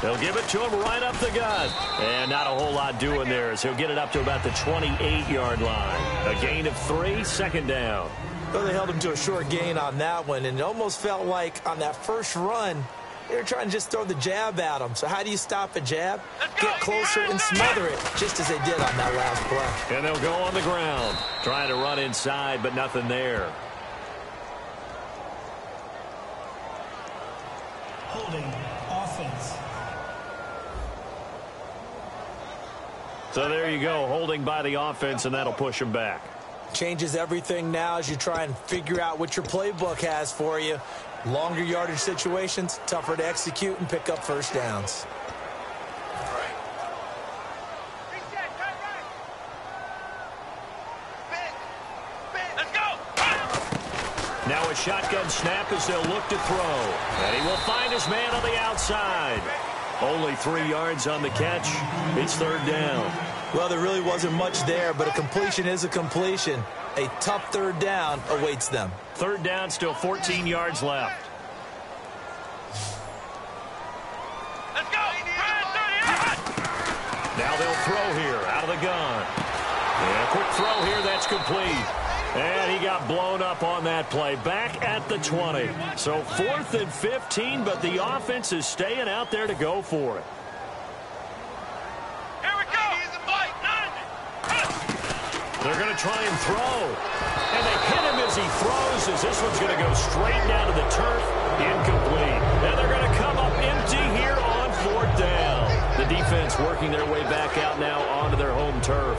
They'll give it to him right up the gut. And not a whole lot doing there as he'll get it up to about the 28-yard line. A gain of 3, 2nd down. Well, they held him to a short gain on that one, and it almost felt like on that first run, they were trying to just throw the jab at him. So how do you stop a jab? Get closer and smother it, just as they did on that last play. And they'll go on the ground, trying to run inside, but nothing there. Holding. Offense. So there you go, holding by the offense, and that'll push them back. Changes everything now as you try and figure out what your playbook has for you. Longer yardage situations, tougher to execute and pick up first downs. Let's go. Now a shotgun snap as they'll look to throw. And he will find his man on the outside. Only 3 yards on the catch. It's 3rd down. Well, there really wasn't much there, but a completion is a completion. A tough third down awaits them. Third down, still 14 yards left. Let's go. Now they'll throw here out of the gun. And a quick throw here, that's complete. And he got blown up on that play. Back at the 20. So 4th and 15, but the offense is staying out there to go for it. Here we go. They're going to try and throw. And they hit him as he throws, as this one's going to go straight down to the turf. Incomplete. And they're going to come up empty here on 4th down. The defense working their way back out now onto their home turf.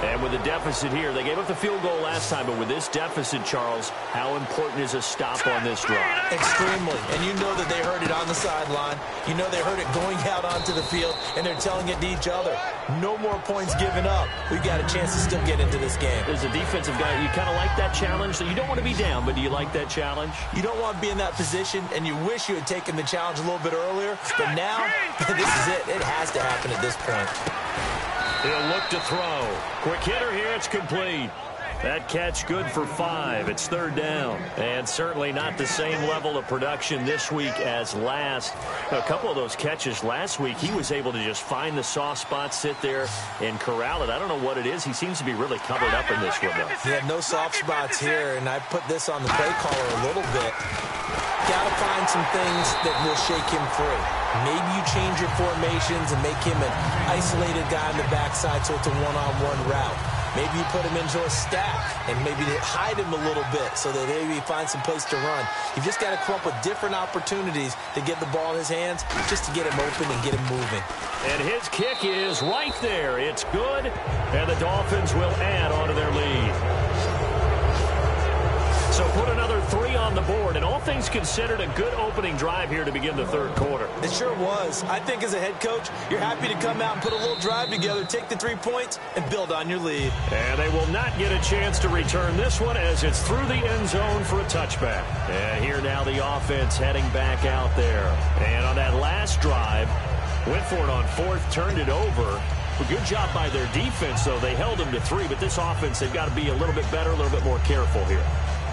And with a deficit here, they gave up the field goal last time, but with this deficit, Charles, how important is a stop on this drive? Extremely. And you know that they heard it on the sideline. You know they heard it going out onto the field, and they're telling it to each other. No more points given up. We've got a chance to still get into this game. As a defensive guy, you kind of like that challenge? So you don't want to be down, but do you like that challenge? You don't want to be in that position, and you wish you had taken the challenge a little bit earlier. But now, this is it. It has to happen at this point. He'll look to throw. Quick hitter here. It's complete. That catch good for 5. It's 3rd down. And certainly not the same level of production this week as last. A couple of those catches last week, he was able to just find the soft spot, sit there, and corral it. I don't know what it is. He seems to be really covered up in this one, though. He had no soft spots here, and I put this on the play caller a little bit. Got to find some things that will shake him free. Maybe you change your formations and make him an isolated guy on the backside so it's a one-on-one route. Maybe you put him into a stack and maybe hide him a little bit so that maybe he finds some place to run. You've just got to come up with different opportunities to get the ball in his hands just to get him open and get him moving. And his kick is right there. It's good, and the Dolphins will add on to their lead. So put another 3 on the board, and all things considered, a good opening drive here to begin the 3rd quarter. It sure was. I think as a head coach, you're happy to come out and put a little drive together, take the 3 points, and build on your lead. And they will not get a chance to return this one as it's through the end zone for a touchback. And here now the offense heading back out there. And on that last drive, went for it on 4th, turned it over. A good job by their defense, though. They held them to 3, but this offense, they've got to be a little bit better, a little bit more careful here.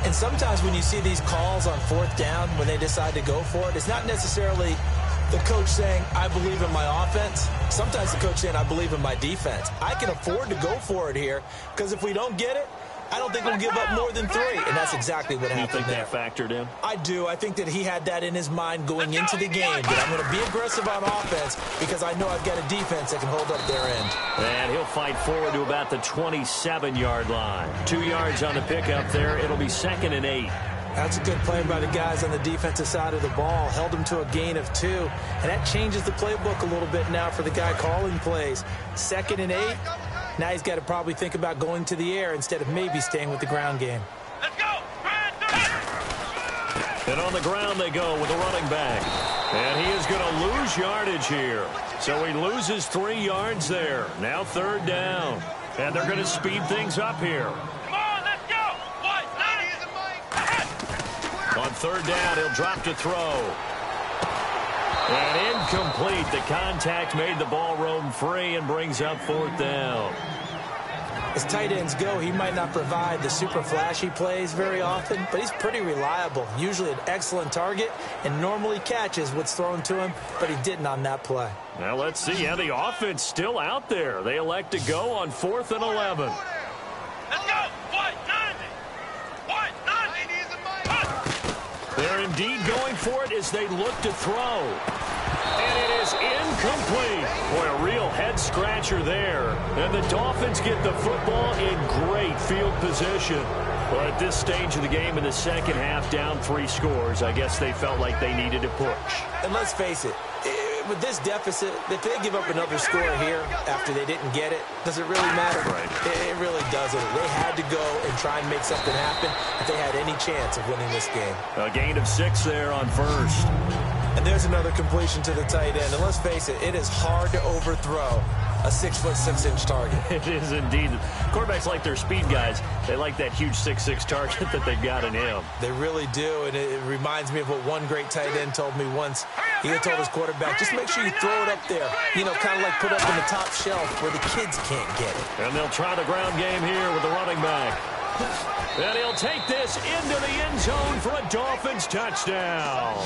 And sometimes when you see these calls on 4th down, when they decide to go for it, it's not necessarily the coach saying, I believe in my offense. Sometimes the coach saying, I believe in my defense. I can afford to go for it here because if we don't get it, I don't think we'll give up more than 3. And that's exactly what happened there. You think that factored in? I do. I think that he had that in his mind going into the game. That I'm going to be aggressive on offense because I know I've got a defense that can hold up their end. And he'll fight forward to about the 27-yard line. 2 yards on the pickup there. It'll be 2nd and 8. That's a good play by the guys on the defensive side of the ball. Held him to a gain of 2. And that changes the playbook a little bit now for the guy calling plays. 2nd and 8. Now he's got to probably think about going to the air instead of maybe staying with the ground game. Let's go. And on the ground they go with the running back. And he is going to lose yardage here. So he loses 3 yards there. Now 3rd down. And they're going to speed things up here. Come on, let's go. What? On 3rd down, he'll drop to throw. And incomplete. The contact made the ball roam free and brings up 4th down. As tight ends go, he might not provide the super flashy plays very often, but he's pretty reliable. Usually an excellent target and normally catches what's thrown to him, but he didn't on that play. Now let's see. Yeah, the offense still out there. They elect to go on 4th and 11. Let's go. What? 90. What? 90. They're indeed going for it as they look to throw. And it is incomplete. Boy, a real head-scratcher there. And the Dolphins get the football in great field position. Well, at this stage of the game in the second half, down 3 scores, I guess they felt like they needed to push. And let's face it, with this deficit, if they give up another score here after they didn't get it, does it really matter? Right. It really doesn't. They had to go and try and make something happen if they had any chance of winning this game. A gain of 6 there on 1st. And there's another completion to the tight end. And let's face it, it is hard to overthrow a 6'6" target. It is indeed. Quarterbacks like their speed guys. They like that huge 6'6" target that they've got in him. They really do. And it reminds me of what one great tight end told me once. He had told his quarterback, just make sure you throw it up there. You know, kind of like put up on the top shelf where the kids can't get it. And they'll try the ground game here with the running back. And he'll take this into the end zone for a Dolphins touchdown.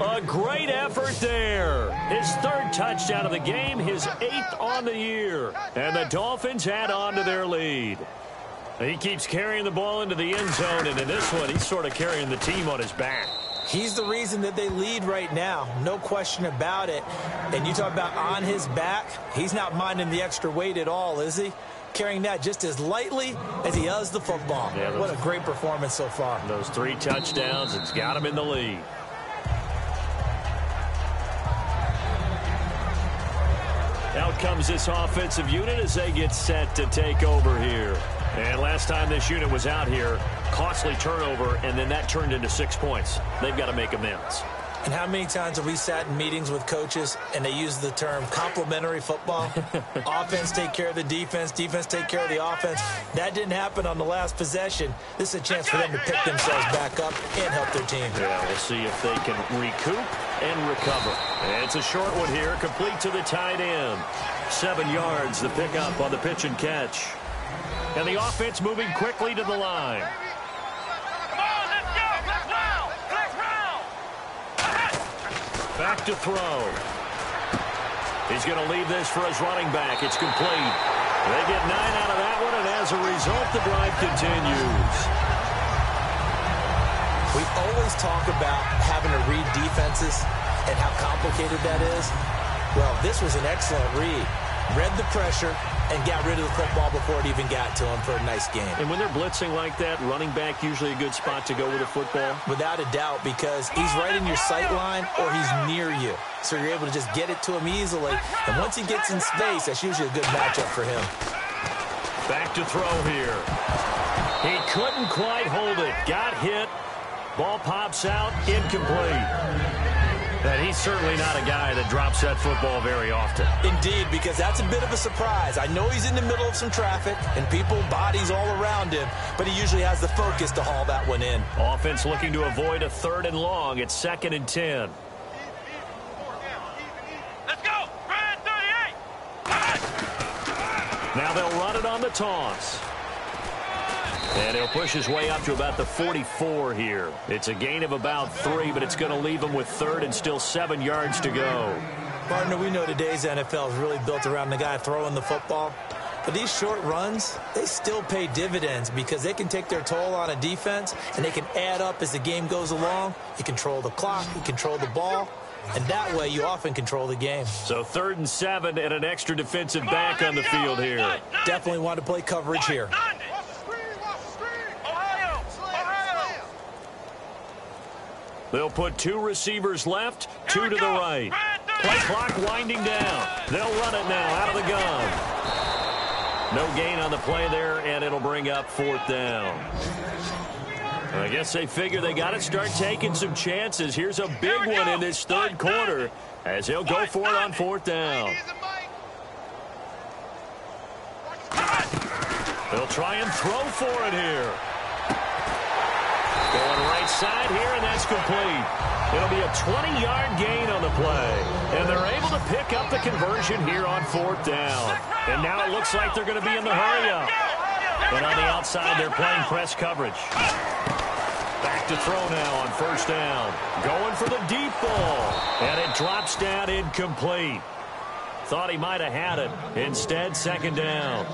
A great effort there. His third touchdown of the game, his 8th on the year. And the Dolphins add on to their lead. He keeps carrying the ball into the end zone, and in this one, he's sort of carrying the team on his back. He's the reason that they lead right now. No question about it. And you talk about on his back, he's not minding the extra weight at all, is he? Carrying that just as lightly as he does the football. Yeah, what a great performance so far. Those 3 touchdowns, it's got him in the lead. Out comes this offensive unit as they get set to take over here. And last time this unit was out here, costly turnover, and then that turned into 6 points. They've got to make amends. And how many times have we sat in meetings with coaches and they use the term complementary football? Offense take care of the defense, defense take care of the offense. That didn't happen on the last possession. This is a chance for them to pick themselves back up and help their team. Yeah, we'll see if they can recoup and recover. And it's a short one here, complete to the tight end. 7 yards, the pickup on the pitch and catch. And the offense moving quickly to the line. Back to throw. He's going to leave this for his running back. It's complete. They get 9 out of that one, and as a result, the drive continues. We always talk about having to read defenses and how complicated that is. Well, this was an excellent read. Read the pressure and got rid of the football before it even got to him for a nice game. And when they're blitzing like that, running back usually a good spot to go with the football? Without a doubt, because he's right in your sight line or he's near you. So you're able to just get it to him easily. And once he gets in space, that's usually a good matchup for him. Back to throw here. He couldn't quite hold it. Got hit. Ball pops out. Incomplete. And he's certainly not a guy that drops that football very often. Indeed, because that's a bit of a surprise. I know he's in the middle of some traffic and people, bodies all around him, but he usually has the focus to haul that one in. Offense looking to avoid a 3rd and long. It's 2nd and 10. Let's go! Ryan 38! Now they'll run it on the toss. And he'll push his way up to about the 44 here. It's a gain of about 3, but it's going to leave him with 3rd and still 7 yards to go. Partner, we know today's NFL is really built around the guy throwing the football. But these short runs, they still pay dividends because they can take their toll on a defense, and they can add up as the game goes along. You control the clock, you control the ball, and that way you often control the game. So 3rd and 7 and an extra defensive back on the field here. Definitely want to play coverage here. They'll put 2 receivers left, 2 to the right. Play clock winding down. They'll run it now out of the gun. No gain on the play there, and it'll bring up 4th down. I guess they figure they got to start taking some chances. Here's a big one in this 3rd quarter as he'll go for it on 4th down. They'll try and throw for it here. Going right side here, and that's complete. It'll be a 20-yard gain on the play. And they're able to pick up the conversion here on 4th down. And now it looks like they're going to be in the hurry-up. And on the outside, they're playing press coverage. Back to throw now on 1st down. Going for the deep ball. And it drops down incomplete. Thought he might have had it. Instead, 2nd down.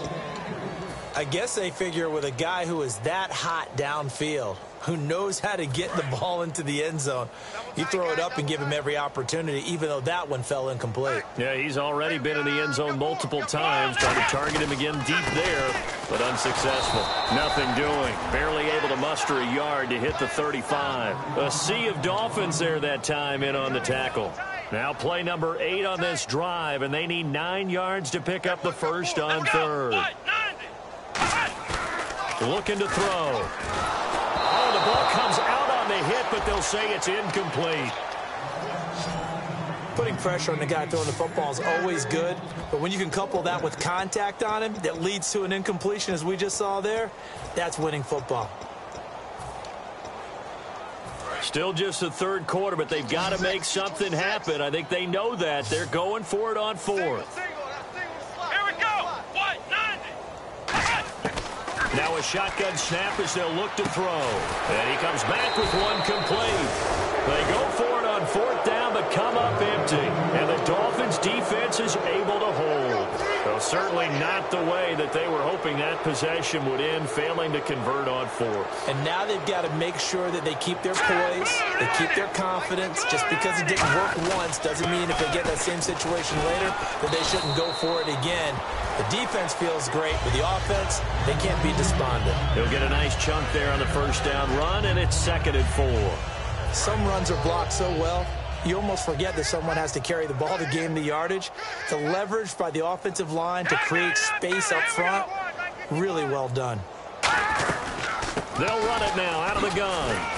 I guess they figure with a guy who is that hot downfield, who knows how to get the ball into the end zone, you throw it up and give him every opportunity, even though that one fell incomplete. Yeah, he's already been in the end zone multiple times, trying to target him again deep there, but unsuccessful. Nothing doing. Barely able to muster a yard to hit the 35. A sea of Dolphins there that time in on the tackle. Now play number 8 on this drive, and they need 9 yards to pick up the first on 3rd. Looking to throw. Oh, the ball comes out on the hit, but they'll say it's incomplete. Putting pressure on the guy throwing the football is always good, but when you can couple that with contact on him that leads to an incompletion, as we just saw there, that's winning football. Still just the third quarter, but they've got to make something happen. I think they know that. They're going for it on fourth. Here we go. What? 90. Now a shotgun snap as they'll look to throw. And he comes back with one complete. They go for it on fourth down, but come up empty. And the Dolphins' defense is able to hold. Well, certainly not the way that they were hoping that possession would end, failing to convert on fourth. And now they've got to make sure that they keep their poise, they keep their confidence. Just because it didn't work once doesn't mean if they get that same situation later that they shouldn't go for it again. The defense feels great, but the offense, they can't be despondent. He'll get a nice chunk there on the first down run, and it's 2nd and 4. Some runs are blocked so well, you almost forget that someone has to carry the ball to gain the yardage. The leverage by the offensive line to create space up front, really well done. They'll run it now out of the gun.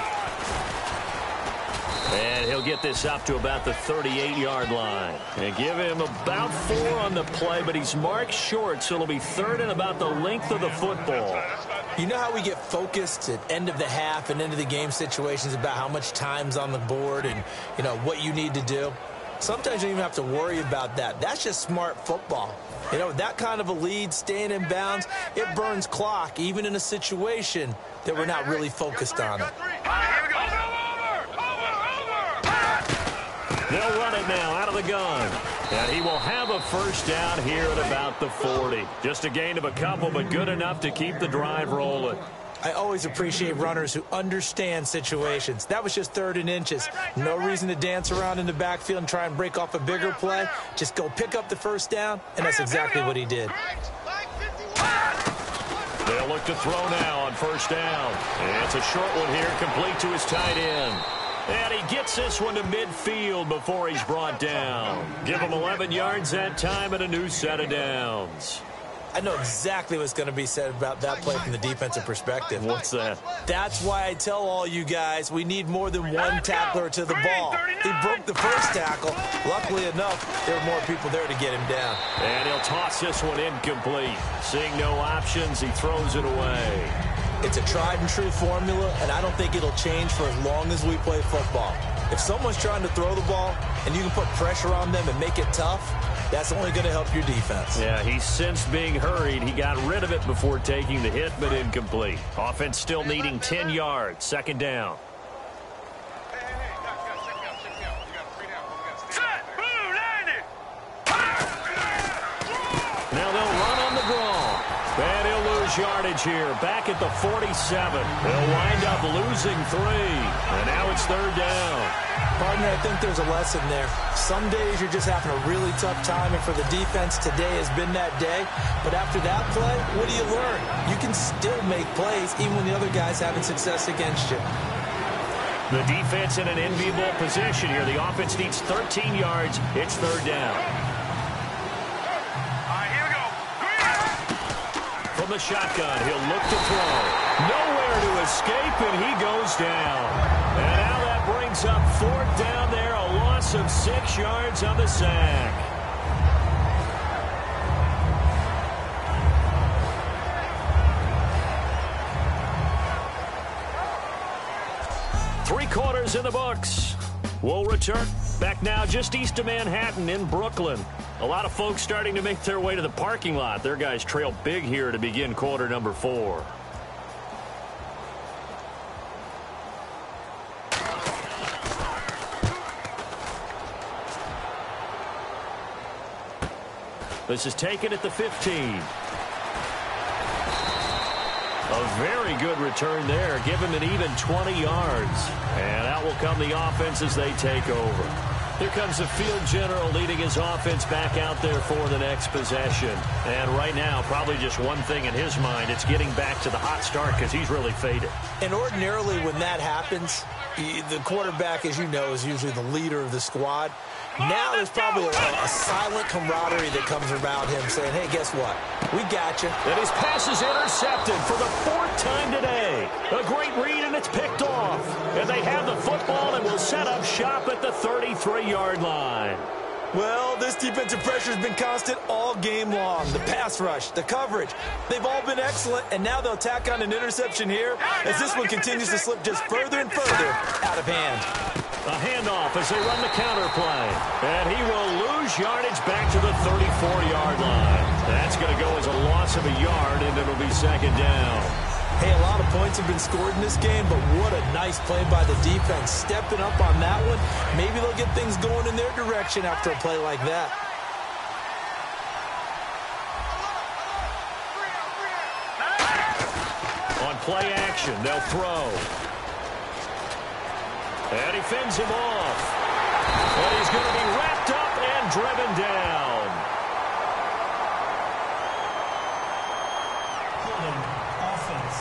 And he'll get this up to about the 38-yard line. And give him about 4 on the play, but he's marked short, so it'll be 3rd and about the length of the football. You know how we get focused at end of the half and end of the game situations about how much time's on the board and, you know, what you need to do? Sometimes you don't even have to worry about that. That's just smart football. You know, that kind of a lead, staying in bounds, it burns clock, even in a situation that we're not really focused on it. They'll run it now out of the gun. And he will have a first down here at about the 40. Just a gain of a couple, but good enough to keep the drive rolling. I always appreciate runners who understand situations. That was just 3rd and inches. No reason to dance around in the backfield and try and break off a bigger play. Just go pick up the first down, and that's exactly what he did. They'll look to throw now on first down. And it's a short one here, complete to his tight end. And he gets this one to midfield before he's brought down. Give him 11 yards that time and a new set of downs. I know exactly what's going to be said about that play from the defensive perspective. What's that? That's why I tell all you guys we need more than one tackler to the ball. He broke the first tackle. Luckily enough, there were more people there to get him down. And he'll toss this one incomplete. Seeing no options, he throws it away. It's a tried-and-true formula, and I don't think it'll change for as long as we play football. If someone's trying to throw the ball and you can put pressure on them and make it tough, that's only going to help your defense. Yeah, he's sensed being hurried. He got rid of it before taking the hit, but incomplete. Offense still needing 10 yards. 2nd down. Now they'll run on the draw. And he'll lose yardage here. Back at the 47. They'll wind up losing 3. And now it's 3rd down. Partner, I think there's a lesson there. Some days you're just having a really tough time, and for the defense, today has been that day. But after that play, what do you learn? You can still make plays even when the other guy's having success against you. The defense in an enviable position here. The offense needs 13 yards. It's 3rd down. From the shotgun, he'll look to throw. Nowhere to escape, and he goes down. And now that brings up 4th down there, a loss of 6 yards on the sack. Three quarters in the books. We'll return. Back now just east of Manhattan in Brooklyn. A lot of folks starting to make their way to the parking lot. Their guys trail big here to begin quarter number 4. This is taken at the 15. A very good return there. Give him an even 20 yards. And out will come the offense as they take over. Here comes the field general leading his offense back out there for the next possession. And right now, probably just one thing in his mind. It's getting back to the hot start because he's really faded. And ordinarily when that happens, the quarterback, as you know, is usually the leader of the squad. Now there's probably a silent camaraderie that comes around him saying, hey, guess what? We got you. And his pass is intercepted for the 4th time today. A great read, and it's picked off. And they have the football and will set up shop at the 33-yard line. Well, this defensive pressure has been constant all game long. The pass rush, the coverage, they've all been excellent, and now they'll tack on an interception here as this one continues to slip just further and further out of hand. A handoff as they run the counter play. And he will lose yardage back to the 34-yard line. That's going to go as a loss of a yard, and it'll be second down. Hey, a lot of points have been scored in this game, but what a nice play by the defense. Stepping up on that one. Maybe they'll get things going in their direction after a play like that. On play action, they'll throw. And he fends him off. And he's going to be wrapped up and driven down. Offense.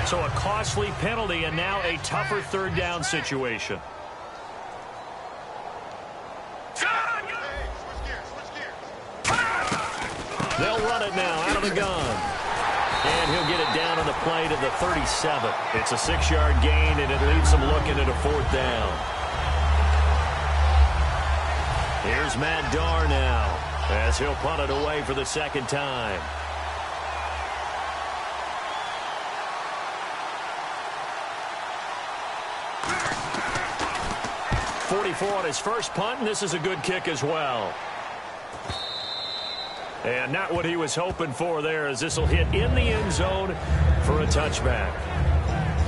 So a costly penalty and now a tougher third down situation. They'll run it now out of the gun. And he'll get it down on the play to the 37. It's a 6-yard gain, and it leaves them looking at a fourth down. Here's Matt Darr now as he'll punt it away for the second time. 44 on his first punt, and this is a good kick as well. And not what he was hoping for there, as this will hit in the end zone for a touchback.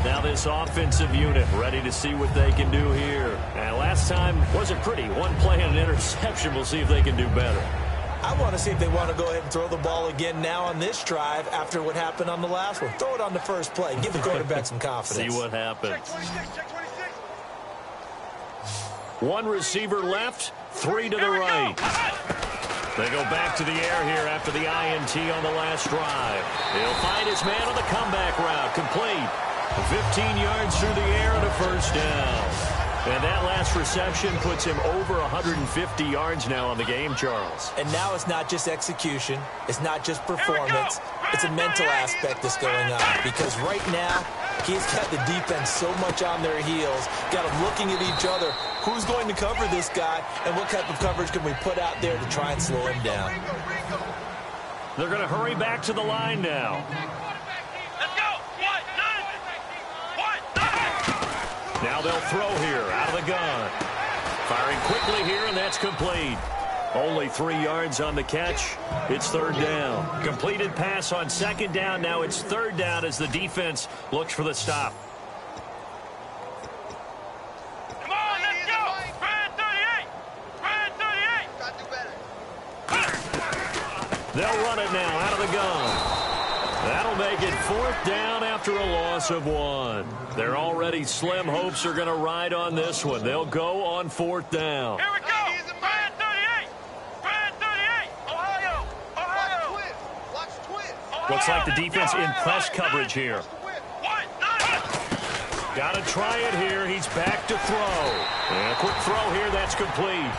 Now this offensive unit ready to see what they can do here. And last time wasn't pretty. One play and an interception. We'll see if they can do better. I want to see if they want to go ahead and throw the ball again now on this drive after what happened on the last one. Throw it on the first play. Give the quarterback some confidence. See what happens. Check 26, check 26. One receiver left, 3 to the right. They go back to the air here after the INT on the last drive. He'll find his man on the comeback route. Complete. 15 yards through the air and a first down. And that last reception puts him over 150 yards now on the game, Charles. And now it's not just execution. It's not just performance. It's a mental aspect that's going on. Because right now, he's got the defense so much on their heels, got them looking at each other. Who's going to cover this guy, and what type of coverage can we put out there to try and slow him down? They're going to hurry back to the line now. Let's go. What? Now they'll throw here out of the gun. Firing quickly here, and that's complete. Only 3 yards on the catch. It's third down. Completed pass on second down. Now it's third down as the defense looks for the stop. Come on, let's go. Brad 38. Brad 38. Got to do better. They'll run it now out of the gun. That'll make it fourth down after a loss of 1. Their already slim hopes are going to ride on this one. They'll go on fourth down. Here we go. Brad 38. Brad 38. Ohio. Watch twist. Looks like the defense in press coverage here. What? Got to try it here. He's back to throw. And a quick throw here. That's complete.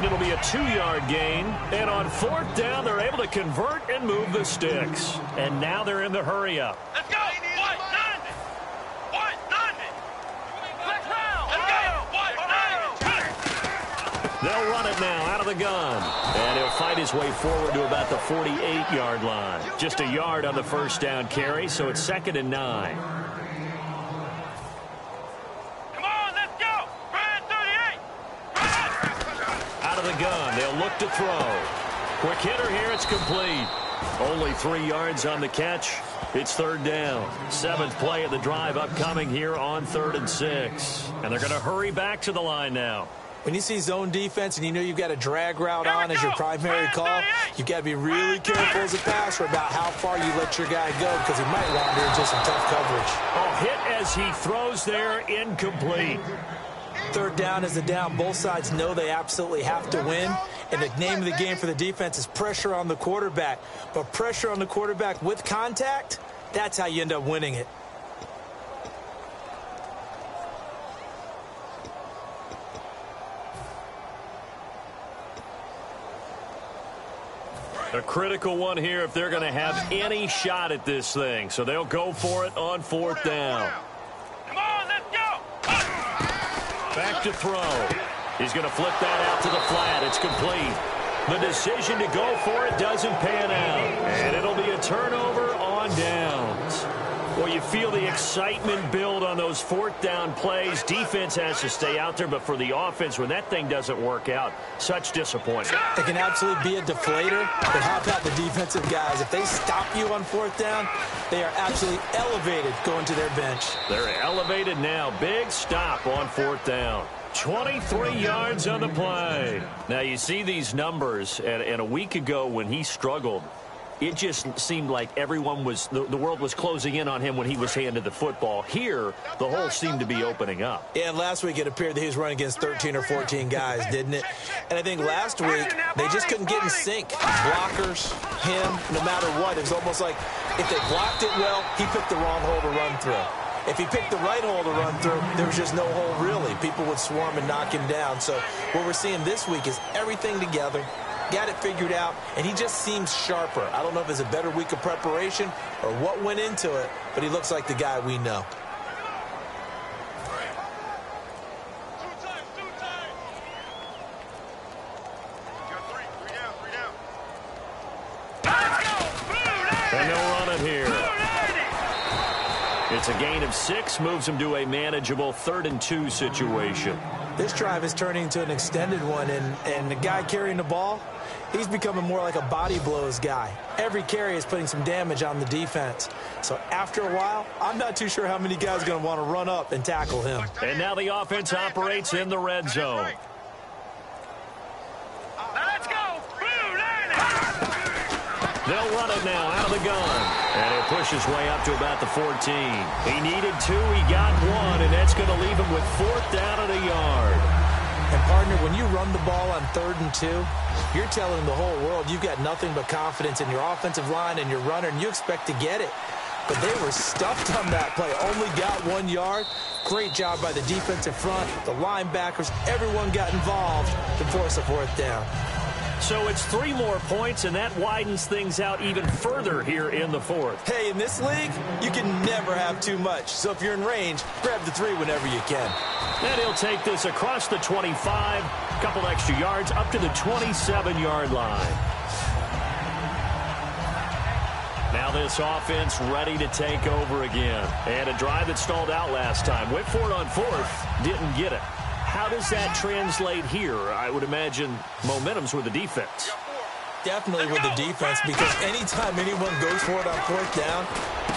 It'll be a 2-yard gain. And on fourth down, they're able to convert and move the sticks. And now they're in the hurry-up. Let's go. What? 90. What? 90. Let's go. What? 90. They'll run it now out of the gun. And he'll fight his way forward to about the 48-yard line. Just a yard on the first down carry, so it's 2nd and 9. The gun. They'll look to throw. Quick hitter here. It's complete. Only 3 yards on the catch. It's third down. 7th play of the drive upcoming here on 3rd and 6. And they're going to hurry back to the line now. When you see zone defense and you know you've got a drag route on as your primary call, you've got to be really careful as a passer about how far you let your guy go because he might wander into some tough coverage. Oh, hit as he throws there, incomplete. Third down is the down. Both sides know they absolutely have to win. And the name of the game for the defense is pressure on the quarterback. But pressure on the quarterback with contact, that's how you end up winning it. A critical one here if they're going to have any shot at this thing. So they'll go for it on 4th down. Come on, let's go. Back to throw. He's going to flip that out to the flat. It's complete. The decision to go for it doesn't pan out. And it'll be a turnover on downs. Well, you feel the excitement build on those 4th down plays. Defense has to stay out there, but for the offense, when that thing doesn't work out, such disappointment. It can absolutely be a deflator, but how about the defensive guys? If they stop you on 4th down, they are absolutely elevated going to their bench. They're elevated now. Big stop on 4th down. 23 yards on the play. Now, you see these numbers, and a week ago when he struggled, it just seemed like everyone was, the world was closing in on him when he was handed the football. Here, the hole seemed to be opening up. Yeah, and last week it appeared that he was running against 13 or 14 guys, didn't it? And I think last week, they just couldn't get in sync. Blockers, him, no matter what. It was almost like if they blocked it well, he picked the wrong hole to run through. If he picked the right hole to run through, there was just no hole really. People would swarm and knock him down. So what we're seeing this week is everything together. Got it figured out, and he just seems sharper. I don't know if it's a better week of preparation or what went into it, but he looks like the guy we know. And they'll run it here. It's a gain of 6, moves him to a manageable 3rd and 2 situation. This drive is turning into an extended one, and the guy carrying the ball, he's becoming more like a body blows guy. Every carry is putting some damage on the defense. So after a while, I'm not too sure how many guys are going to want to run up and tackle him. And now the offense operates in the red zone. Let's go. They'll run it now out of the gun. And he'll push his way up to about the 14. He needed 2, he got 1, and that's going to leave him with 4th down at a yard. And, partner, when you run the ball on 3rd and 2, you're telling the whole world you've got nothing but confidence in your offensive line and your runner, and you expect to get it. But they were stuffed on that play, only got 1 yard. Great job by the defensive front, the linebackers, everyone got involved to force a 4th down. So it's 3 more points, and that widens things out even further here in the 4th. Hey, in this league, you can never have too much. So if you're in range, grab the 3 whenever you can. And he'll take this across the 25, a couple extra yards, up to the 27-yard line. Now this offense ready to take over again. And a drive that stalled out last time. Went for it on 4th, didn't get it. How does that translate here? I would imagine momentum's with the defense. Definitely with the defense, because anytime anyone goes for it on 4th down,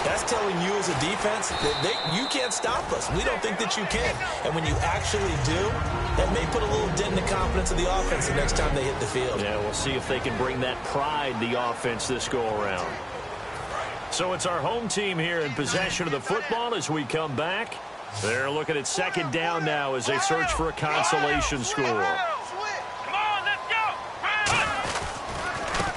that's telling you as a defense that you can't stop us. We don't think that you can. And when you actually do, that may put a little dent in the confidence of the offense the next time they hit the field. Yeah, we'll see if they can bring that pride, the offense, this go-around. So it's our home team here in possession of the football as we come back. They're looking at 2nd down now as they search for a consolation score. Come on, let's go.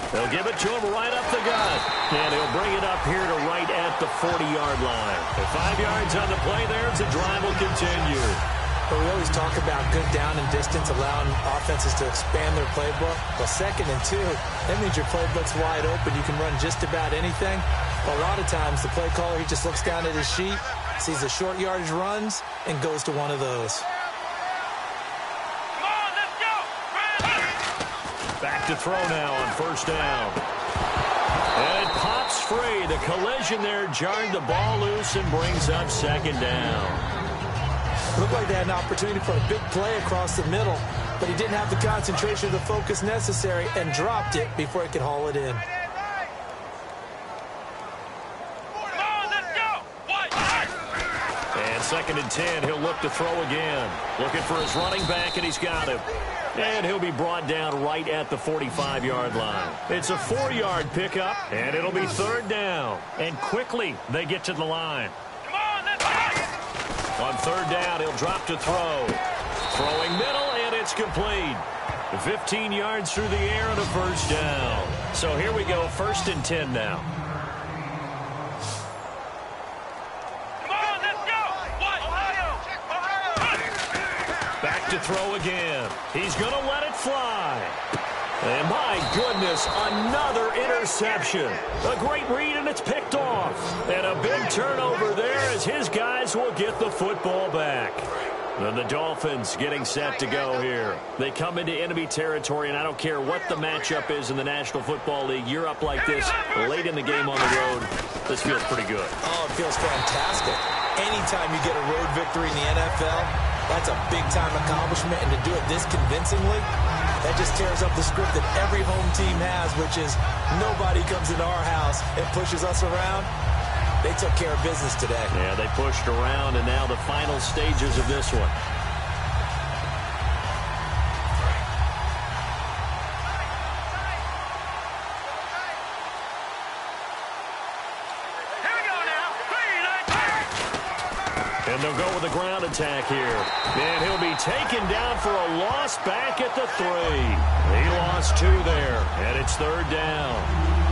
They'll give it to him right up the gut. And he'll bring it up here to right at the 40-yard line. At 5 yards on the play there, the drive will continue. But we always talk about good down and distance, allowing offenses to expand their playbook. Well, 2nd and 2, that means your playbook's wide open. You can run just about anything. But a lot of times, the play caller, he just looks down at his sheet, sees the short yardage runs, and goes to one of those. Come on, let's go. Back to throw now on 1st down. And it pops free. The collision there jarred the ball loose and brings up 2nd down. Looked like they had an opportunity for a big play across the middle, but he didn't have the concentration or the focus necessary and dropped it before he could haul it in. And 2nd and 10, he'll look to throw again. Looking for his running back, and he's got him. And he'll be brought down right at the 45-yard line. It's a 4-yard pickup, and it'll be 3rd down. And quickly, they get to the line. Come on, let's go. On 3rd down, he'll drop to throw. Throwing middle, and it's complete. 15 yards through the air and a 1st down. So here we go, 1st and 10 now. Ohio. Back to throw again. He's going to let it fly. And my goodness, another interception. A great read, and it's picked off. And a big turnover there as his guys will get the football back. And the Dolphins getting set to go here. They come into enemy territory, and I don't care what the matchup is in the National Football League. You're up like this late in the game on the road. This feels pretty good. Oh, it feels fantastic. Anytime you get a road victory in the NFL, that's a big-time accomplishment. And to do it this convincingly, that just tears up the script that every home team has, which is nobody comes into our house and pushes us around. They took care of business today. Yeah, they pushed around, and now the final stages of this one. And they'll go with a ground attack here. And he'll be taken down for a loss back at the 3. He lost 2 there, and it's 3rd down.